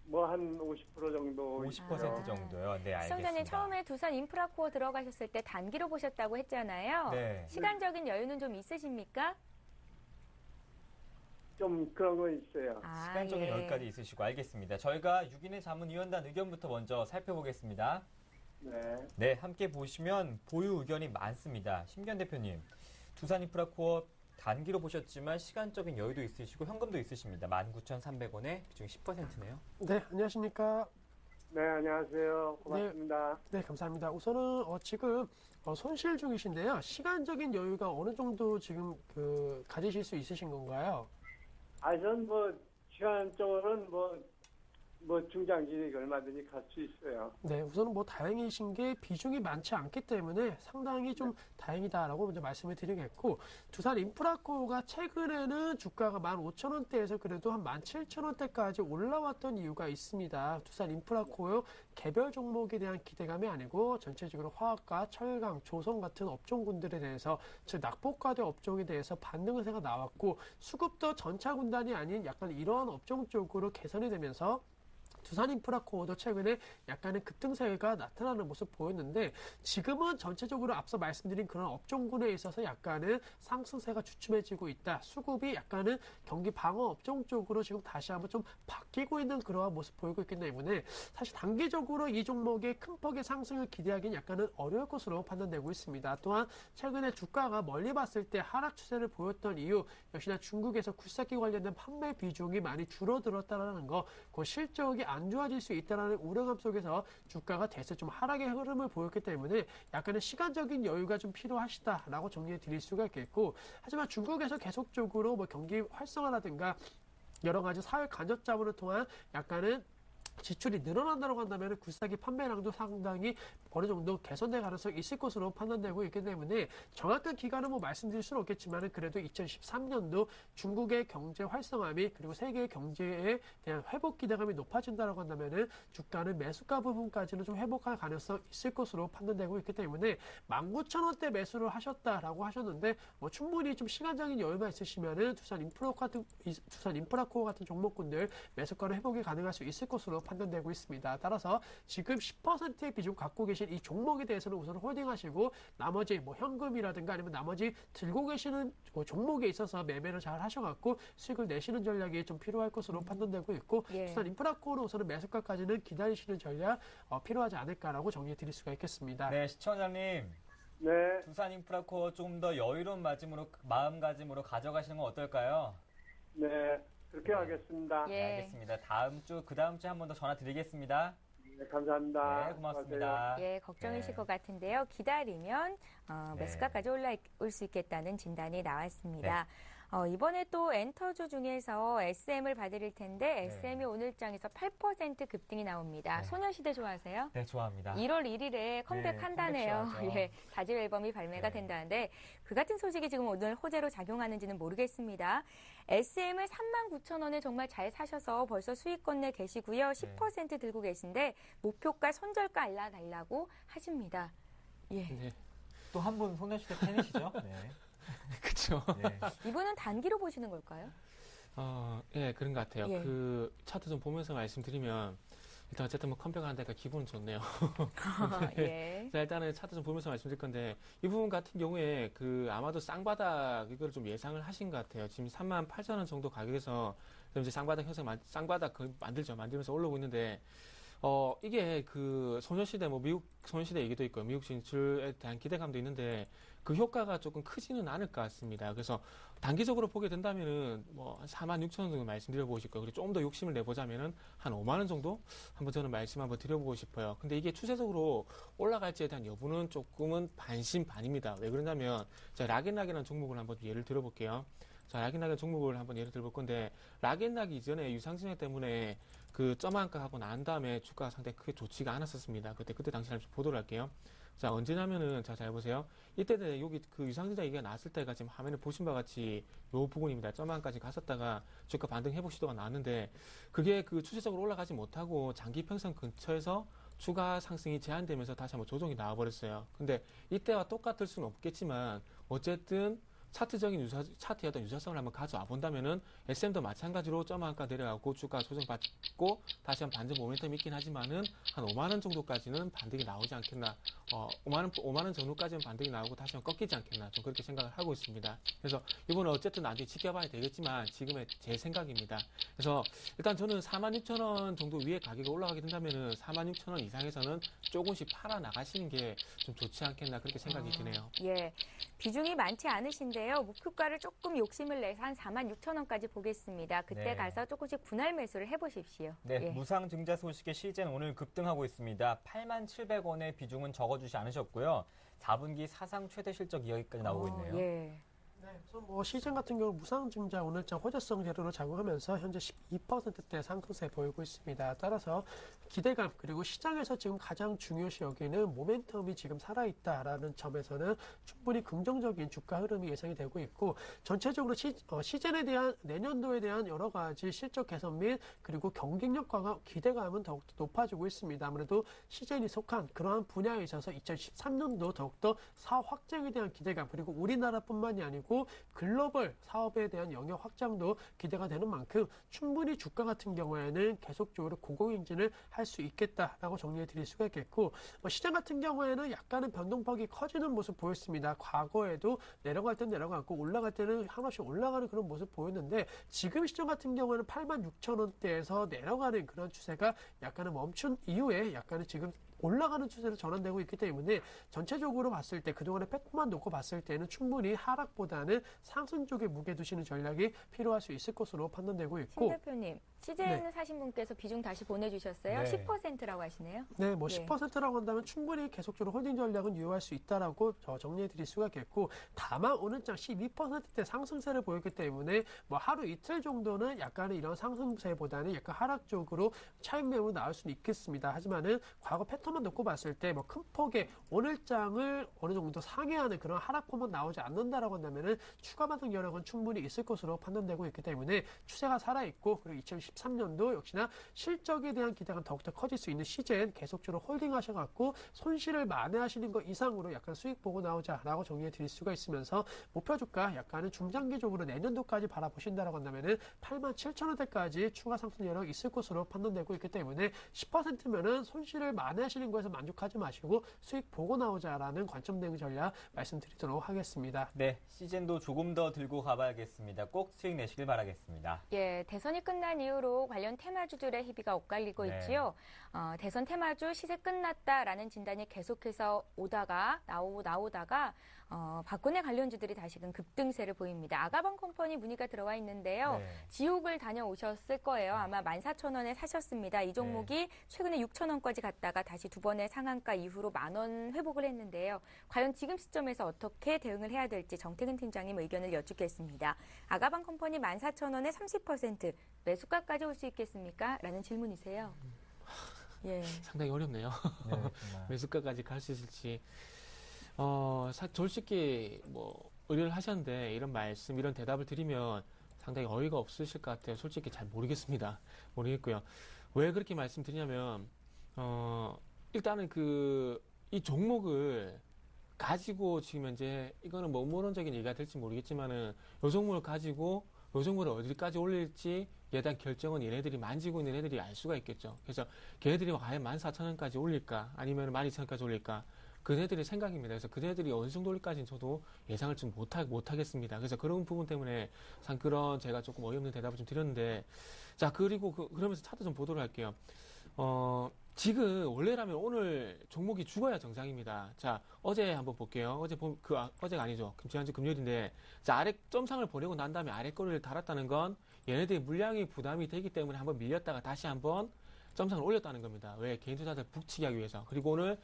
뭐 한 50% 정도. 50% 정도요. 네, 알겠습니다. 시청자님 처음에 두산 인프라코어 들어가셨을 때 단기로 보셨다고 했잖아요. 네. 시간적인 여유는 좀 있으십니까? 좀 그런 거 있어요. 아, 시간적인 예. 여기까지 있으시고 알겠습니다. 저희가 6인의 자문위원단 의견부터 먼저 살펴보겠습니다. 네. 네, 함께 보시면 보유 의견이 많습니다. 심기현 대표님, 두산인프라코어 단기로 보셨지만 시간적인 여유도 있으시고 현금도 있으십니다. 19,300원에 비중 10%네요. 네, 안녕하십니까? 네, 안녕하세요. 고맙습니다. 네, 감사합니다. 우선은 지금 손실 중이신데요. 시간적인 여유가 어느 정도 지금 가지실 수 있으신 건가요? 전 뭐 시간적으로는 뭐 중장기 얼마든지 갈 수 있어요. 네, 우선은 뭐 다행이신 게 비중이 많지 않기 때문에 상당히 좀 다행이다라고 먼저 말씀을 드리겠고, 두산 인프라코어가 최근에는 주가가 15,000원대에서 그래도 한 17,000원대까지 올라왔던 이유가 있습니다. 두산 인프라코어 개별 종목에 대한 기대감이 아니고 전체적으로 화학과 철강, 조선 같은 업종군들에 대해서 즉 낙폭과대 업종에 대해서 반등 세가 나왔고 수급도 전차 군단이 아닌 약간 이러한 업종 쪽으로 개선이 되면서 두산인프라코어도 최근에 약간의 급등세가 나타나는 모습 보였는데 지금은 전체적으로 앞서 말씀드린 그런 업종군에 있어서 약간은 상승세가 주춤해지고 있다. 수급이 약간은 경기 방어 업종 쪽으로 지금 다시 한번 좀 바뀌고 있는 그러한 모습 보이고 있기 때문에 사실 단기적으로 이 종목의 큰 폭의 상승을 기대하기는 약간은 어려울 것으로 판단되고 있습니다. 또한 최근에 주가가 멀리 봤을 때 하락 추세를 보였던 이유 역시나 중국에서 굴삭기 관련된 판매 비중이 많이 줄어들었다는 거, 그 실적이 안 좋아질 수 있다는 우려감 속에서 주가가 대세 좀 하락의 흐름을 보였기 때문에 약간의 시간적인 여유가 좀 필요하시다라고 정리해 드릴 수가 있겠고, 하지만 중국에서 계속적으로 뭐 경기 활성화라든가 여러 가지 사회 간접 자본을 통한 약간은 지출이 늘어난다고 한다면 굴삭기 판매량도 상당히 어느 정도 개선될 가능성이 있을 것으로 판단되고 있기 때문에 정확한 기간은 뭐 말씀드릴 수는 없겠지만 그래도 2013년도 중국의 경제 활성화 및 그리고 세계 경제에 대한 회복 기대감이 높아진다고 한다면 주가는 매수가 부분까지는 좀 회복할 가능성이 있을 것으로 판단되고 있기 때문에 19,000원대 매수를 하셨다라고 하셨는데 뭐 충분히 좀 시간적인 여유만 있으시면 두산인프라코어 같은 종목군들 매수가로 회복이 가능할 수 있을 것으로 판단되고 있습니다. 따라서 지금 10%의 비중 갖고 계신 이 종목에 대해서는 우선 홀딩하시고 나머지 뭐 현금이라든가 아니면 나머지 들고 계시는 종목에 있어서 매매를 잘 하셔갖고 수익을 내시는 전략이 좀 필요할 것으로 판단되고 있고 두산 인프라코어는 우선은 매수가까지는 기다리시는 전략 필요하지 않을까라고 정리해 드릴 수가 있겠습니다. 네, 시청자님. 네. 두산인프라코어 조금 더 여유로운 마음가짐으로 가져가시는 건 어떨까요? 네. 그렇게 하겠습니다. 예. 알겠습니다. 그 다음 주에 한 번 더 전화 드리겠습니다. 네, 감사합니다. 네, 고맙습니다. 예, 걱정이실 네. 것 같은데요. 기다리면 매수가까지 올라올 수 있겠다는 진단이 나왔습니다. 이번에 또 엔터주 중에서 SM을 봐드릴 텐데 SM이 오늘장에서 8% 급등이 나옵니다. 네. 소녀시대 좋아하세요? 네, 좋아합니다. 1월 1일에 컴백한다네요. 컴백 예, 4집 앨범이 발매가 네. 된다는데 그 같은 소식이 지금 오늘 호재로 작용하는지는 모르겠습니다. SM을 39,000원에 정말 잘 사셔서 벌써 수익권 내 계시고요. 10% 들고 계신데 목표가 손절가 알려달라고 하십니다. 예. 네. 또 한 분 소녀시대 팬이시죠? 네. 그쵸. 네. 이분은 단기로 보시는 걸까요? 예, 그런 것 같아요. 예. 그 차트 좀 보면서 말씀드리면 일단 어쨌든 뭐 컴백하니까 기분은 좋네요. 예. 자, 일단은 차트 좀 보면서 말씀드릴 건데 이 부분 같은 경우에 그 아마도 쌍바닥 이걸 좀 예상을 하신 것 같아요. 지금 38,000원 정도 가격에서 이제 쌍바닥 쌍바닥 만들면서 올라오고 있는데 이게 그 소녀시대 미국 소녀시대 얘기도 있고 미국 진출에 대한 기대감도 있는데 그 효과가 조금 크지는 않을 것 같습니다. 그래서 단기적으로 보게 된다면은 뭐 46,000원 정도 말씀드려보고 싶고요. 그리고 좀 더 욕심을 내보자면은 한 5만 원 정도 한번 저는 말씀 한번 드려보고 싶어요. 근데 이게 추세적으로 올라갈지에 대한 여부는 조금은 반신반입니다. 왜 그러냐면 자 락앤락이라는 종목을 한번 예를 들어볼게요. 자 락앤락이라는 종목을 한번 예를 들어볼 건데 락앤락이 이전에 유상증자 때문에 그 점한가 하고 난 다음에 주가가 상당히 크게 좋지가 않았었습니다. 그때 당시 잠시 보도를 할게요. 자, 언제냐면은, 자, 잘 보세요. 이때는 여기 그 유상증자 얘기가 나왔을 때가 지금 화면에 보신 바와 같이 요 부분입니다. 점한까지 갔었다가 주가 반등 회복 시도가 나왔는데 그게 그 추세적으로 올라가지 못하고 장기 평선 근처에서 추가 상승이 제한되면서 다시 한번 조정이 나와버렸어요. 근데 이때와 똑같을 수는 없겠지만 어쨌든 차트적인 차트의 어떤 유사성을 한번 가져와 본다면은 SM도 마찬가지로 점한가 내려가고 주가 조정받고 다시 한번 반전 모멘텀이 있긴 하지만은 한 5만 원 정도까지는 반등이 나오지 않겠나. 5만 원 정도까지는 반등이 나오고 다시 한번 꺾이지 않겠나. 좀 그렇게 생각을 하고 있습니다. 그래서 이거는 어쨌든 나중에 지켜봐야 되겠지만 지금의 제 생각입니다. 그래서 일단 저는 46,000원 정도 위에 가격이 올라가게 된다면은 46,000원 이상에서는 조금씩 팔아 나가시는 게 좀 좋지 않겠나 그렇게 생각이 드네요. 예. 비중이 많지 않으신데요. 목표가를 조금 욕심을 내서 한 46,000원까지 보겠습니다. 그때 네. 가서 조금씩 분할 매수를 해보십시오. 네, 예. 무상증자 소식에 시젠 오늘 급등하고 있습니다. 87,000원의 비중은 적어주지 않으셨고요. 4분기 사상 최대 실적 이야기까지 나오고 있네요. 예. 네, 우선 뭐 시즌 같은 경우 무상증자 오늘장 호재성 재료로 작용하면서 현재 12%대 상승세 보이고 있습니다. 따라서 기대감 그리고 시장에서 지금 가장 중요시 여기는 모멘텀이 지금 살아있다라는 점에서는 충분히 긍정적인 주가 흐름이 예상이 되고 있고 전체적으로 시즌에 대한 내년도에 대한 여러 가지 실적 개선 및 그리고 경쟁력 강화 기대감은 더욱더 높아지고 있습니다. 아무래도 시즌이 속한 그러한 분야에 있어서 2013년도 더욱더 사업 확장에 대한 기대감 그리고 우리나라뿐만이 아니고 있고 글로벌 사업에 대한 영역 확장도 기대가 되는 만큼 충분히 주가 같은 경우에는 계속적으로 고공행진을 할 수 있겠다라고 정리해 드릴 수가 있겠고 시장 같은 경우에는 약간은 변동폭이 커지는 모습 보였습니다. 과거에도 내려갈 땐 내려가고 올라갈 때는 한없이 올라가는 그런 모습 보였는데 지금 시장 같은 경우에는 86,000원대에서 내려가는 그런 추세가 약간은 멈춘 이후에 약간은 지금 올라가는 추세로 전환되고 있기 때문에 전체적으로 봤을 때 그동안의 패턴만 놓고 봤을 때는 충분히 하락보다는 상승 쪽에 무게 두시는 전략이 필요할 수 있을 것으로 판단되고 있고 신 대표님, CJN 사신 분께서 비중 다시 보내주셨어요. 네. 10%라고 하시네요. 네, 뭐 네. 10%라고 한다면 충분히 계속적으로 홀딩 전략은 유효할 수 있다라고 정리해 드릴 수가 있겠고 다만 오늘장 12%대 상승세를 보였기 때문에 뭐 하루 이틀 정도는 약간의 이런 상승세보다는 약간 하락 쪽으로 차익 매물이 나올 수는 있겠습니다. 하지만은 과거 패턴만 놓고 봤을 때 뭐 큰 폭의 오늘장을 어느 정도 상회하는 그런 하락폭만 나오지 않는다라고 한다면은 추가 반등 여력은 충분히 있을 것으로 판단되고 있기 때문에 추세가 살아있고 그리고 2013년도 역시나 실적에 대한 기대가 더욱더 커질 수 있는 시즌 계속적으로 홀딩하셔갖고 손실을 만회하시는 것 이상으로 약간 수익 보고 나오자라고 정리해 드릴 수가 있으면서 목표 주가 약간은 중장기적으로 내년도까지 바라보신다라고 한다면은 87,000원대까지 추가 상승 여력이 있을 것으로 판단되고 있기 때문에 10%면은 손실을 만회하시는 거에서 만족하지 마시고 수익 보고 나오자라는 관점 대응 전략 말씀드리도록 하겠습니다. 네, 시즌도 조금 더 들고 가봐야겠습니다. 꼭 수익 내시길 바라겠습니다. 예, 대선이 끝난 이후로 관련 테마주들의 희비가 엇갈리고 네. 있지요. 대선 테마주 시세 끝났다라는 진단이 계속해서 나오다가 박근혜 관련주들이 다시금 급등세를 보입니다. 아가방 컴퍼니 문의가 들어와 있는데요. 네. 지옥을 다녀오셨을 거예요. 아마 14,000원에 사셨습니다. 이 종목이 최근에 6,000원까지 갔다가 다시 두 번의 상한가 이후로 10,000원 회복을 했는데요. 과연 지금 시점에서 어떻게 대응을 해야 될지 정태근 팀장님 의견을 여쭙겠습니다. 아가방 컴퍼니 14,000원에 30% 매수가까지 올 수 있겠습니까? 라는 질문이세요. 예. 상당히 어렵네요. 네, 정말. 매수가까지 갈 수 있을지. 솔직히 의뢰를 하셨는데 이런 말씀, 이런 대답을 드리면 상당히 어이가 없으실 것 같아요. 솔직히 잘 모르겠습니다. 모르겠고요. 왜 그렇게 말씀드리냐면 일단은 이 종목을 가지고 지금 현재 이거는 뭐 음모론적인 얘기가 될지 모르겠지만은 요 종목을 가지고 요 종목을 어디까지 올릴지 예단 결정은 얘네들이 만지고 있는 애들이 알 수가 있겠죠. 그래서 걔네들이 과연 14,000원까지 올릴까 아니면 12,000원까지 올릴까 그네들의 생각입니다. 그래서 그네들이 어느 정도 올릴까지는 저도 예상을 좀 못하겠습니다. 그래서 그런 부분 때문에 그런 제가 조금 어이없는 대답을 좀 드렸는데 자 그리고 그러면서 차트 좀 보도록 할게요. 지금 원래라면 오늘 종목이 죽어야 정상입니다. 자, 어제 한번 볼게요. 어제가 아니죠. 지난주 금요일인데, 자, 아래 점상을 보내고 난 다음에 아래 거리를 달았다는 건 얘네들이 물량이 부담이 되기 때문에 한번 밀렸다가 다시 한번 점상을 올렸다는 겁니다. 왜? 개인 투자들 북치기 하기 위해서. 그리고 오늘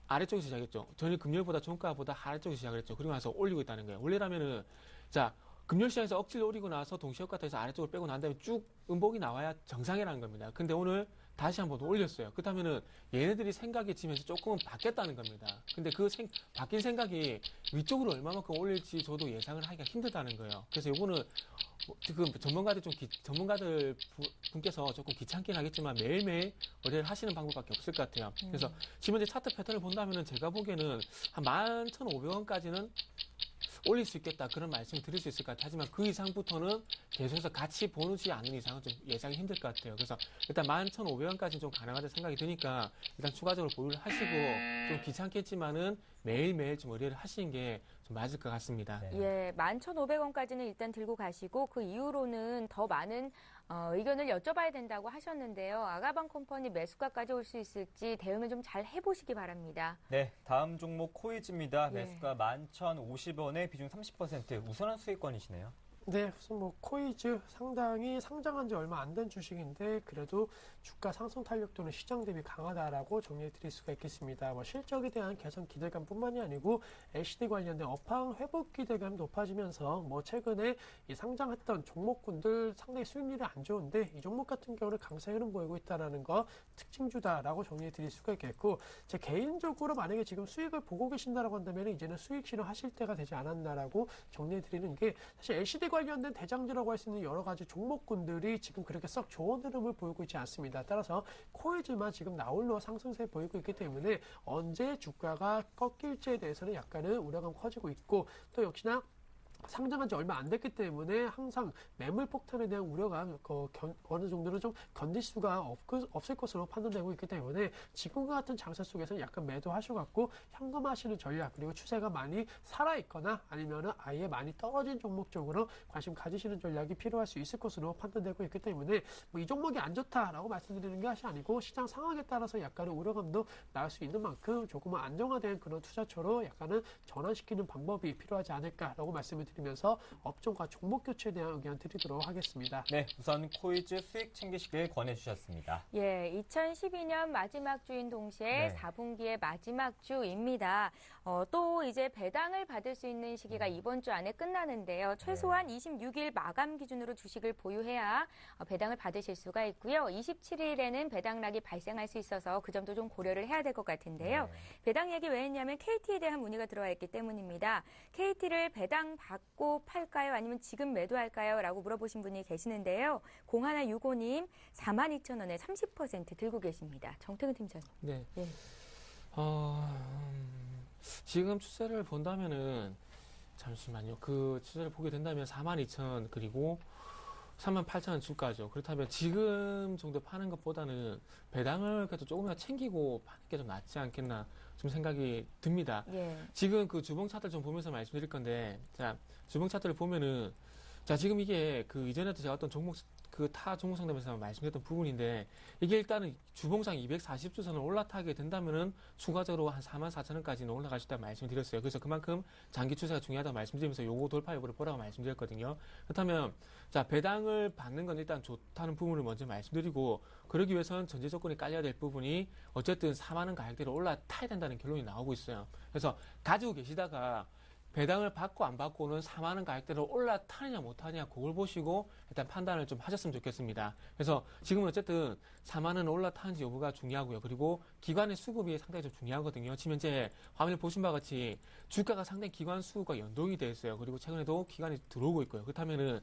아래쪽에서 시작했죠. 전일 금요일보다 종가보다 아래쪽에서 시작을 했죠. 그리고 나서 올리고 있다는 거예요. 원래라면은, 자, 금요일 시장에서 억지로 올리고 나서 동시효과 해서 아래쪽으로 빼고 난 다음에 쭉 음봉이 나와야 정상이라는 겁니다. 근데 오늘 다시 한번 올렸어요. 그렇다면은 얘네들이 생각이 지면서 조금은 바뀌었다는 겁니다. 근데 바뀐 생각이 위쪽으로 얼마만큼 올릴지 저도 예상을 하기가 힘들다는 거예요. 그래서 요거는 지금 전문가들 분께서 조금 귀찮긴 하겠지만 매일매일 의뢰를 하시는 방법밖에 없을 것 같아요. 그래서 지금 현재 차트 패턴을 본다면은 제가 보기에는 한 11,500원까지는 올릴 수 있겠다 그런 말씀을 드릴 수 있을 것 같아요. 하지만 그 이상부터는 계속해서 같이 보지 않는 이상은 좀 예상이 힘들 것 같아요. 그래서 일단 11,500원까지는 좀 가능하다 생각이 드니까 일단 추가적으로 보유를 하시고 좀 귀찮겠지만은 매일매일 좀 의뢰를 하시는 게 좀 맞을 것 같습니다. 네. 예, 11,500원까지는 일단 들고 가시고 그 이후로는 더 많은 의견을 여쭤봐야 된다고 하셨는데요. 아가방 컴퍼니 매수가까지 올 수 있을지 대응을 좀 잘 해보시기 바랍니다. 네, 다음 종목 코이즈입니다. 예. 매수가 11,050원에 비중 30% 우선한 수익권이시네요. 네, 우선 코이즈 상당히 상장한 지 얼마 안 된 주식인데 그래도 주가 상승 탄력도는 시장 대비 강하다라고 정리해 드릴 수가 있겠습니다. 실적에 대한 개선 기대감뿐만이 아니고 LCD 관련된 업황 회복 기대감이 높아지면서 최근에 이 상장했던 종목군들 상당히 수익률이 안 좋은데 이 종목 같은 경우는 강세 흐름 보이고 있다라는 거 특징주다라고 정리해 드릴 수가 있겠고 제 개인적으로 만약에 지금 수익을 보고 계신다라고 한다면 이제는 수익 실현하실 때가 되지 않았나라고 정리해 드리는 게 사실 LCD 관련된 대장주라고 할 수 있는 여러 가지 종목군들이 지금 그렇게 썩 좋은 흐름을 보이고 있지 않습니다. 따라서 코이즈만 지금 나홀로 상승세 보이고 있기 때문에 언제 주가가 꺾일지에 대해서는 약간은 우려감 커지고 있고 또 역시나 상장한 지 얼마 안 됐기 때문에 항상 매물 폭탄에 대한 우려가 어느 정도는 좀 견딜 수가 없을 것으로 판단되고 있기 때문에 지금과 같은 장세 속에서는 약간 매도하셔갖고 현금화하시는 전략, 그리고 추세가 많이 살아있거나 아니면은 아예 많이 떨어진 종목 쪽으로 관심 가지시는 전략이 필요할 수 있을 것으로 판단되고 있기 때문에 뭐 이 종목이 안 좋다라고 말씀드리는 것이 아니고 시장 상황에 따라서 약간의 우려감도 나올 수 있는 만큼 조금은 안정화된 그런 투자처로 약간은 전환시키는 방법이 필요하지 않을까라고 말씀을 드리면서 업종과 종목 교체에 대한 의견 드리도록 하겠습니다. 네, 우선 코이즈 수익 챙기시길 권해주셨습니다. 예, 2012년 마지막 주인 동시에 네. 4분기의 마지막 주입니다. 또 이제 배당을 받을 수 있는 시기가 이번 주 안에 끝나는데요. 최소한 26일 마감 기준으로 주식을 보유해야 배당을 받으실 수가 있고요. 27일에는 배당락이 발생할 수 있어서 그 점도 좀 고려를 해야 될 것 같은데요. 네. 배당 얘기 왜 했냐면 KT에 대한 문의가 들어와 있기 때문입니다. KT를 배당 받고 팔까요? 아니면 지금 매도할까요? 라고 물어보신 분이 계시는데요. 0165님 42,000원에 30% 들고 계십니다. 정태근 팀장님. 네. 예. 지금 추세를 본다면은 잠시만요. 그 추세를 보게 된다면 42,000 그리고 38,000원 주가죠. 그렇다면 지금 정도 파는 것보다는 배당을 그래도 조금이라도 챙기고 파는 게 좀 낫지 않겠나 좀 생각이 듭니다. 예. 지금 그 주봉 차트를 좀 보면서 말씀드릴 건데, 자, 주봉 차트를 보면은, 자, 지금 이게 그 이전에도 제가 어떤 종목, 그 타 종목 상담에서 말씀드렸던 부분인데, 이게 일단은 주봉상 240주선을 올라타게 된다면은 추가적으로 한 44,000원까지는 올라갈 수 있다고 말씀드렸어요. 그래서 그만큼 장기 추세가 중요하다고 말씀드리면서 요거 돌파 여부를 보라고 말씀드렸거든요. 그렇다면, 자, 배당을 받는 건 일단 좋다는 부분을 먼저 말씀드리고, 그러기 위해서는 전제 조건이 깔려야 될 부분이 어쨌든 4만원 가격대로 올라타야 된다는 결론이 나오고 있어요. 그래서 가지고 계시다가 배당을 받고 안 받고는 4만원 가격대로 올라타느냐 못하느냐 그걸 보시고 일단 판단을 좀 하셨으면 좋겠습니다. 그래서 지금은 어쨌든 4만원 올라타는지 여부가 중요하고요. 그리고 기관의 수급이 상당히 좀 중요하거든요. 지금 현재 화면을 보신 바와 같이 주가가 상당히 기관 수급과 연동이 되어 있어요. 그리고 최근에도 기관이 들어오고 있고요. 그렇다면은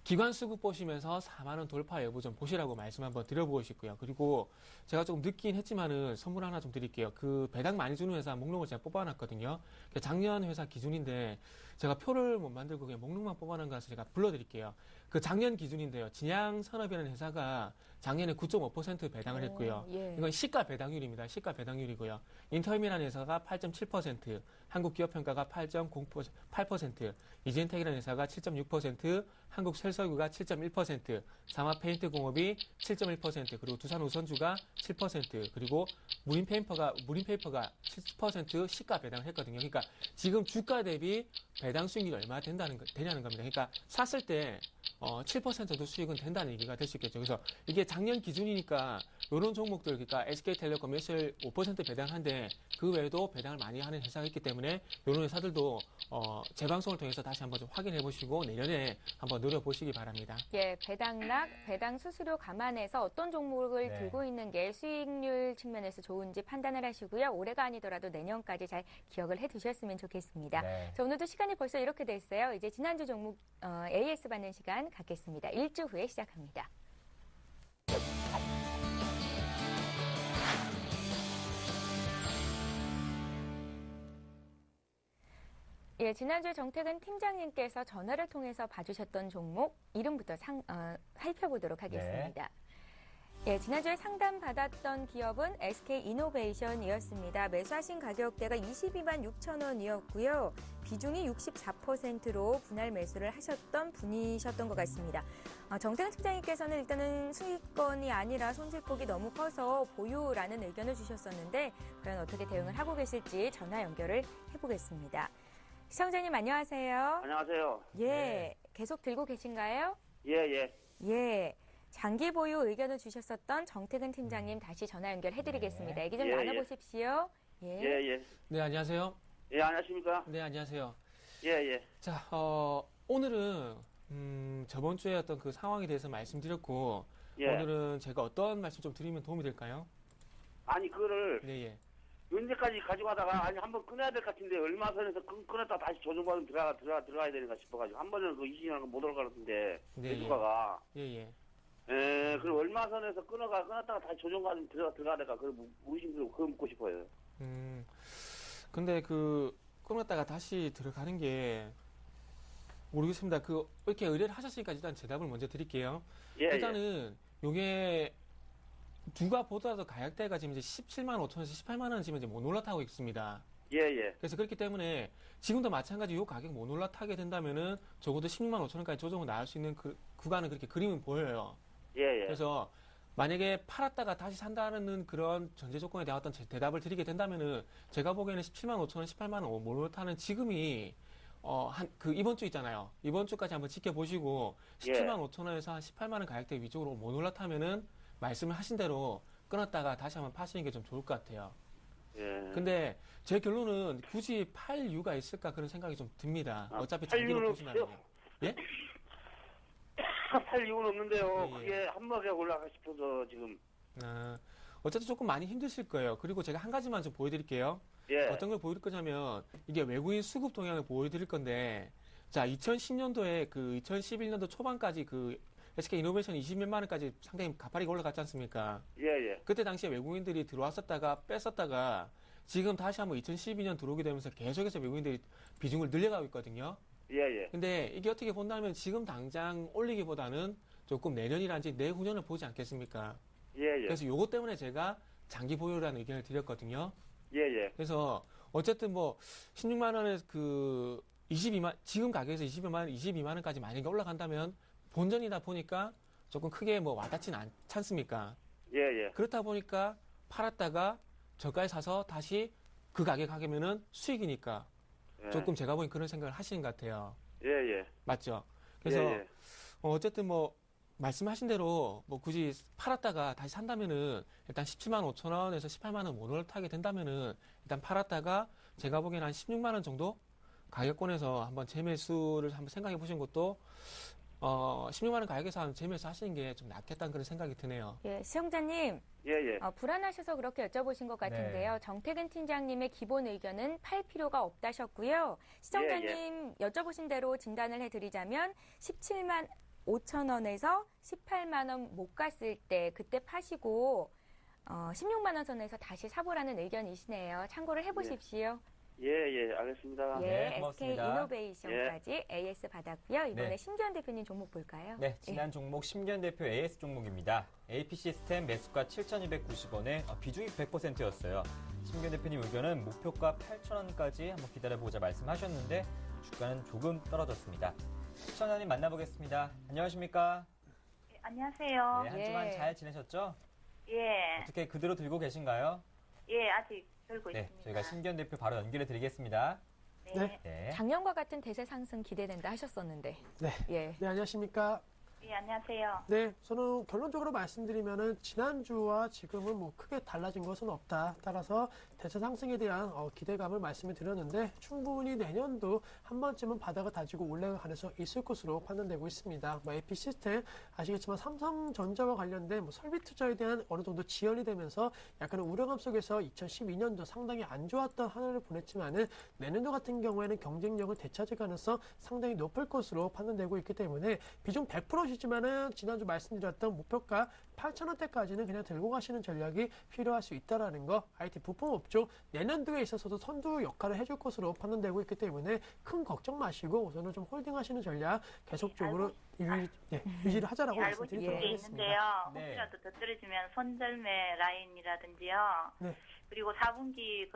기관 수급 보시면서 4만원 돌파 여부 좀 보시라고 말씀 한번 드려보고 싶고요. 그리고 제가 조금 늦긴 했지만은 선물 하나 좀 드릴게요. 그 배당 많이 주는 회사 목록을 제가 뽑아놨거든요. 작년 회사 기준인데 제가 표를 못 만들고 그냥 목록만 뽑아놓은 거라서 제가 불러드릴게요. 그 작년 기준인데요. 진양산업이라는 회사가 작년에 9.5% 배당을 했고요. 예. 이건 시가 배당률입니다. 시가 배당률이고요. 인터임이라는 회사가 8.7%, 한국기업평가가 8.08%, 이젠텍이라는 회사가 7.6%, 한국셀석유가 7.1%, 삼화페인트공업이 7.1%, 그리고 두산우선주가 7%, 그리고 무림페이퍼가 7% 시가 배당을 했거든요. 그러니까 지금 주가 대비 배당 수익률이 얼마나 되냐는 겁니다. 그러니까 샀을 때 7% 정도 수익은 된다는 얘기가 될 수 있겠죠. 그래서 이게 작년 기준이니까 이런 종목들, 그러니까 SK텔레콤 매수일 5% 배당한데 그 외에도 배당을 많이 하는 회사가 있기 때문에 이런 회사들도 재방송을 통해서 다시 한번 좀 확인해 보시고 내년에 한번 노려보시기 바랍니다. 예, 배당락, 배당 수수료 감안해서 어떤 종목을 네. 들고 있는 게 수익률 측면에서 좋은지 판단을 하시고요. 올해가 아니더라도 내년까지 잘 기억을 해두셨으면 좋겠습니다. 네. 자, 오늘도 시간이 벌써 이렇게 됐어요. 이제 지난주 종목 AS 받는 시간 갖겠습니다. 1주 후에 시작합니다. 예, 지난주 정태근 팀장님께서 전화를 통해서 봐주셨던 종목 이름부터 살펴보도록 하겠습니다. 예, 지난주에 상담받았던 기업은 SK이노베이션이었습니다. 매수하신 가격대가 22만 6천 원이었고요. 비중이 64%로 분할 매수를 하셨던 분이셨던 것 같습니다. 정태근 팀장님께서는 일단은 수익권이 아니라 손실폭이 너무 커서 보유라는 의견을 주셨었는데 과연 어떻게 대응을 하고 계실지 전화 연결을 해보겠습니다. 시청자님 안녕하세요. 안녕하세요. 예, 네. 계속 들고 계신가요? 예. 예. 장기 보유 의견을 주셨었던 정태근 팀장님 다시 전화 연결해드리겠습니다. 네. 얘기 좀 예, 나눠보십시오. 예. 예. 네, 안녕하세요. 예, 안녕하십니까? 네, 안녕하세요. 예. 자, 오늘은 저번 주에 어떤 그 상황에 대해서 말씀드렸고 예. 오늘은 제가 어떤 말씀 좀 드리면 도움이 될까요? 아니, 그거를 네, 언제까지 가지고 가다가 아니 한번 끊어야 될 것 같은데 얼마 선에서 끊었다 다시 조정받으면 들어가야 되는가 싶어가지고 한 번은 그 20년 못 올라갈 같은데 네, 매수가가 예. 그럼 얼마 선에서 끊었다가 다시 조정받으면 들어가야 될까 그걸 그거 묻고 싶어요. 근데 그 끊었다가 다시 들어가는 게 모르겠습니다. 이렇게 의뢰를 하셨으니까 일단 대답을 먼저 드릴게요. 예, 예. 일단은 요게 누가 보더라도 가격대가 지금 이제 17만 5천원에서 18만 원 지금 이제 못 올라타고 있습니다. 예, 예. 그래서 그렇기 때문에 지금도 마찬가지 요 가격 못 올라타게 된다면은 적어도 16만 5천원까지 조정을 나올 수 있는 구간은 그렇게 그림은 보여요. 예, 예. 그래서 만약에 팔았다가 다시 산다는 그런 전제 조건에 대한 어떤 대답을 드리게 된다면은 제가 보기에는 17만 5천 원, 18만 원 못 올라타는 지금이 이번 주 있잖아요. 이번 주까지 한번 지켜보시고 17만 5천 원에서 한 18만 원 가격대 위쪽으로 못 올라타면은 말씀을 하신 대로 끊었다가 다시 한번 파시는 게 좀 좋을 것 같아요. 예. 근데 제 결론은 굳이 팔 이유가 있을까 그런 생각이 좀 듭니다. 어차피 팔 장기로 이유는 보시면 예? 팔 이유는 없는데요. 예, 예. 그게 한 번에 올라가 싶어서 지금. 어쨌든 조금 많이 힘드실 거예요. 그리고 제가 한 가지만 좀 보여드릴게요. 예. 어떤 걸 보여드릴 거냐면 이게 외국인 수급 동향을 보여드릴 건데 자 2010년도에 2011년도 초반까지 SK 이노베이션 20몇만 원까지 상당히 가파르게 올라갔지 않습니까? 예, 예. 그때 당시에 외국인들이 들어왔었다가 뺐었다가 지금 다시 한번 2012년 들어오게 되면서 계속해서 외국인들이 비중을 늘려가고 있거든요. 예, 예. 근데 이게 어떻게 본다면 지금 당장 올리기보다는 조금 내년이란지 내후년을 보지 않겠습니까? 예, 예. 그래서 요것 때문에 제가 장기 보유라는 의견을 드렸거든요. 예, 예. 그래서 어쨌든 16만 원에 지금 가격에서 22만 원까지 만약에 올라간다면 본전이다 보니까 조금 크게 와닿지는 않지 않습니까? 예, 예. 그렇다 보니까 팔았다가 저가에 사서 다시 그 가격 하면은 수익이니까 예. 조금 제가 보기엔 그런 생각을 하시는 것 같아요. 예, 예. 맞죠? 그래서 예, 예. 어쨌든 말씀하신 대로 굳이 팔았다가 다시 산다면은 일단 17만 5천 원에서 18만 원 못 올라타게 된다면은 일단 팔았다가 제가 보기에는 한 16만 원 정도 가격권에서 한번 재매수를 한번 생각해 보신 것도 16만 원 가격에서 한번 재매수 하시는 게 좀 낫겠다는 그런 생각이 드네요. 예, 시청자님. 예, 예. 불안하셔서 그렇게 여쭤보신 것 같은데요. 정태근 팀장님의 기본 의견은 팔 필요가 없다셨고요. 시청자님 여쭤보신 대로 진단을 해드리자면 17만 5천 원에서 18만 원 못 갔을 때 그때 파시고 16만 원 선에서 다시 사보라는 의견이시네요. 참고를 해보십시오. 예, 예. 알겠습니다. 예, 네, SK 고맙습니다. 이노베이션까지 AS 받았고요. 이번에 네. 심기현 대표님 종목 볼까요? 네, 지난 종목 심기현 대표 AS 종목입니다. AP 시스템 매수가 7,290원에 비중이 100%였어요. 심기현 대표님 의견은 목표가 8,000원까지 한번 기다려보자 말씀하셨는데 주가는 조금 떨어졌습니다. 시청자님 만나보겠습니다. 안녕하십니까? 네, 안녕하세요. 네, 한 주간 예. 잘 지내셨죠? 예, 어떻게 그대로 들고 계신가요? 예, 아직 들고 네, 있습니다. 저희가 심기현 대표 바로 연결해 드리겠습니다. 네. 네. 작년과 같은 대세 상승 기대된다 하셨었는데. 네. 예. 네, 안녕하십니까? 예, 안녕하세요. 네, 저는 결론적으로 말씀드리면은 지난주와 지금은 크게 달라진 것은 없다. 따라서 대세 상승에 대한 기대감을 말씀을 드렸는데 충분히 내년도 한 번쯤은 바닥을 다지고 올라갈 가능성이 있을 것으로 판단되고 있습니다. AP 시스템 아시겠지만 삼성전자와 관련된 설비 투자에 대한 어느 정도 지연이 되면서 약간의 우려감 속에서 2012년도 상당히 안 좋았던 한 해를 보냈지만은 내년도 같은 경우에는 경쟁력을 되찾을 가능성 상당히 높을 것으로 판단되고 있기 때문에 비중 100%시지만은 지난주 말씀드렸던 목표가 8,000원대까지는 그냥 들고 가시는 전략이 필요할 수 있다라는 거. IT 부품 업종 내년도에 있어서도 선두 역할을 해줄 것으로 판단되고 있기 때문에 큰 걱정 마시고 우선은 좀 홀딩하시는 전략 계속적으로 유지를 하자라고 알고 말씀드리도록 싶은 게 하겠습니다. 있는데요. 네. 혹시라도 더 떨어지면 손절매 라인이라든지요. 네. 그리고 4분기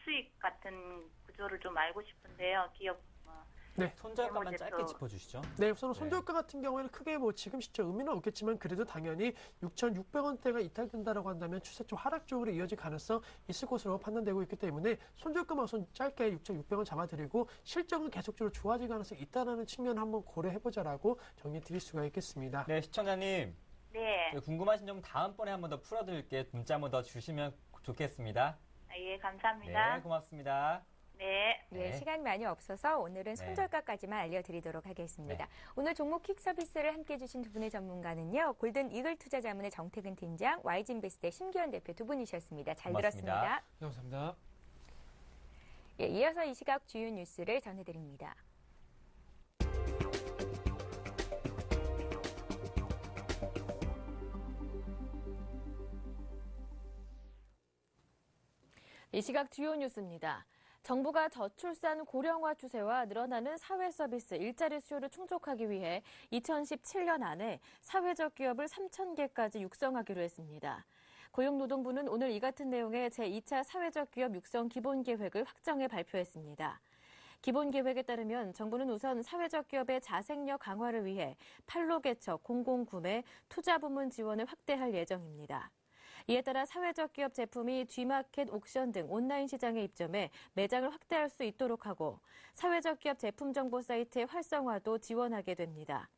수익 같은 구조를 좀 알고 싶은데요. 기업 손절가만 어제 짧게 또- 짚어주시죠. 네, 우선은 손절가 같은 경우에는 크게 지금 시점 의미는 없겠지만 그래도 당연히 6,600원대가 이탈된다라고 한다면 추세 쪽 하락 쪽으로 이어질 가능성 있을 것으로 판단되고 있기 때문에 손절가만 우선 짧게 6,600원 잡아드리고 실적은 계속적으로 좋아질 가능성이 있다는 측면을 한번 고려해보자라고 정리해 드릴 수가 있겠습니다. 네, 시청자님. 네. 궁금하신 점 다음번에 한 번 더 풀어드릴게요. 문자 한 번 더 주시면 좋겠습니다. 예, 감사합니다. 네, 고맙습니다. 네. 예, 네. 시간이 많이 없어서 오늘은 네. 손절가까지만 알려드리도록 하겠습니다. 오늘 종목 킥 서비스를 함께해 주신 두 분의 전문가는요. 골든 이글 투자자문의 정태근 팀장, YG인베스트의 심기현 대표 두 분이셨습니다. 잘 고맙습니다. 들었습니다. 감사합니다. 예, 이어서 이 시각 주요 뉴스를 전해드립니다. 이 시각 주요 뉴스입니다. 정부가 저출산 고령화 추세와 늘어나는 사회 서비스 일자리 수요를 충족하기 위해 2017년 안에 사회적 기업을 3,000개까지 육성하기로 했습니다. 고용노동부는 오늘 이 같은 내용의 제2차 사회적 기업 육성 기본계획을 확정해 발표했습니다. 기본계획에 따르면 정부는 우선 사회적 기업의 자생력 강화를 위해 판로 개척, 공공구매, 투자 부문 지원을 확대할 예정입니다. 이에 따라 사회적 기업 제품이 G마켓, 옥션 등 온라인 시장에 입점해 매장을 확대할 수 있도록 하고 사회적 기업 제품 정보 사이트의 활성화도 지원하게 됩니다.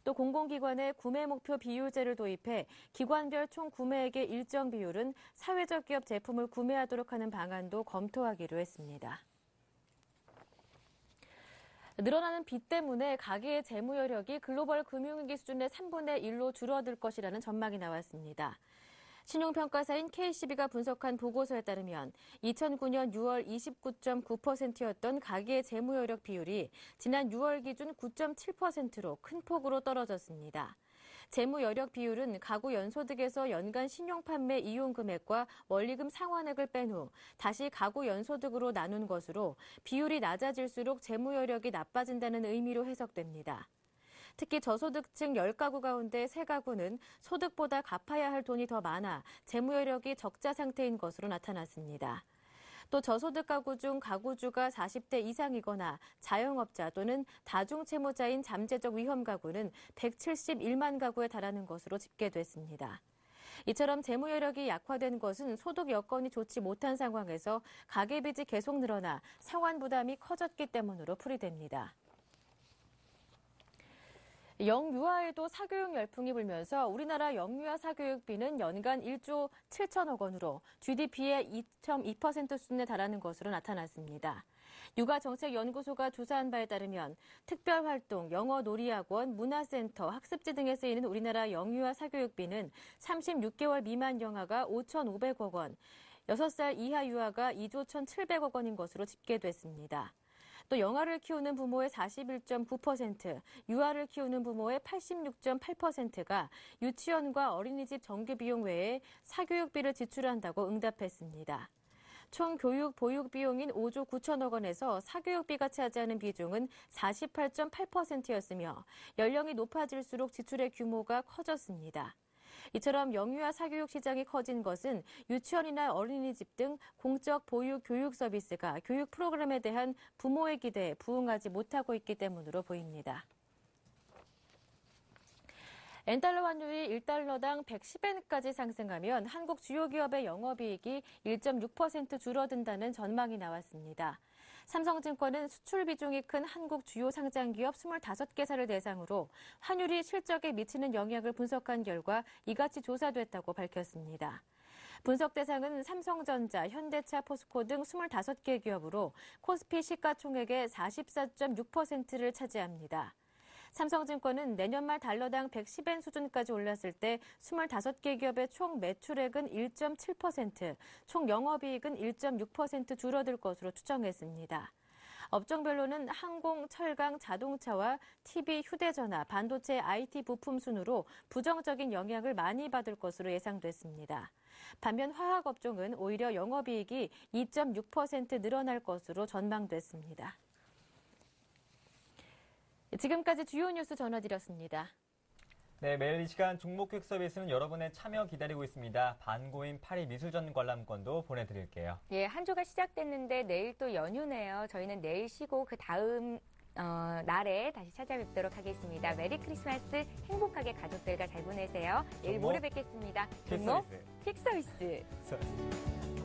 또 공공기관의 구매 목표 비율제를 도입해 기관별 총 구매액의 일정 비율은 사회적 기업 제품을 구매하도록 하는 방안도 검토하기로 했습니다. 늘어나는 빚 때문에 가계의 재무 여력이 글로벌 금융위기 수준의 3분의 1로 줄어들 것이라는 전망이 나왔습니다. 신용평가사인 KCB가 분석한 보고서에 따르면 2009년 6월 29.9%였던 가계의 재무여력 비율이 지난 6월 기준 9.7%로 큰 폭으로 떨어졌습니다. 재무여력 비율은 가구 연소득에서 연간 신용판매 이용 금액과 원리금 상환액을 뺀 후 다시 가구 연소득으로 나눈 것으로 비율이 낮아질수록 재무여력이 나빠진다는 의미로 해석됩니다. 특히 저소득층 10가구 가운데 3가구는 소득보다 갚아야 할 돈이 더 많아 재무여력이 적자 상태인 것으로 나타났습니다. 또 저소득 가구 중 가구주가 40대 이상이거나 자영업자 또는 다중채무자인 잠재적 위험 가구는 171만 가구에 달하는 것으로 집계됐습니다. 이처럼 재무여력이 약화된 것은 소득 여건이 좋지 못한 상황에서 가계빚이 계속 늘어나 상환 부담이 커졌기 때문으로 풀이됩니다. 영유아에도 사교육 열풍이 불면서 우리나라 영유아 사교육비는 연간 1조 7천억 원으로 GDP의 2.2% 수준에 달하는 것으로 나타났습니다. 육아정책연구소가 조사한 바에 따르면 특별활동, 영어 놀이학원, 문화센터, 학습지 등에 쓰이는 우리나라 영유아 사교육비는 36개월 미만 영아가 5,500억 원, 6살 이하 유아가 2조 1,700억 원인 것으로 집계됐습니다. 또 영아를 키우는 부모의 41.9%, 유아를 키우는 부모의 86.8%가 유치원과 어린이집 정규 비용 외에 사교육비를 지출한다고 응답했습니다. 총 교육 보육 비용인 5조 9천억 원에서 사교육비가 차지하는 비중은 48.8%였으며 연령이 높아질수록 지출의 규모가 커졌습니다. 이처럼 영유아 사교육 시장이 커진 것은 유치원이나 어린이집 등 공적 보육 교육 서비스가 교육 프로그램에 대한 부모의 기대에 부응하지 못하고 있기 때문으로 보입니다. 엔달러 환율이 1달러당 110엔까지 상승하면 한국 주요 기업의 영업이익이 1.6% 줄어든다는 전망이 나왔습니다. 삼성증권은 수출 비중이 큰 한국 주요 상장기업 25개사를 대상으로 환율이 실적에 미치는 영향을 분석한 결과 이같이 조사됐다고 밝혔습니다. 분석 대상은 삼성전자, 현대차, 포스코 등 25개 기업으로 코스피 시가총액의 44.6%를 차지합니다. 삼성증권은 내년 말 달러당 110엔 수준까지 올랐을 때 25개 기업의 총 매출액은 1.7%, 총 영업이익은 1.6% 줄어들 것으로 추정했습니다. 업종별로는 항공, 철강, 자동차와 TV, 휴대전화, 반도체, IT 부품 순으로 부정적인 영향을 많이 받을 것으로 예상됐습니다. 반면 화학업종은 오히려 영업이익이 2.6% 늘어날 것으로 전망됐습니다. 지금까지 주요 뉴스 전해드렸습니다. 네, 매일 이 시간 종목교육 서비스는 여러분의 참여 기다리고 있습니다. 반고인 파리 미술전 관람권도 보내드릴게요. 예, 한 주가 시작됐는데 내일 또 연휴네요. 저희는 내일 쉬고 그 다음 날에 다시 찾아뵙도록 하겠습니다. 메리 크리스마스 행복하게 가족들과 잘 보내세요. 내일 모레 뵙겠습니다. 퀵 서비스. 퀵 서비스.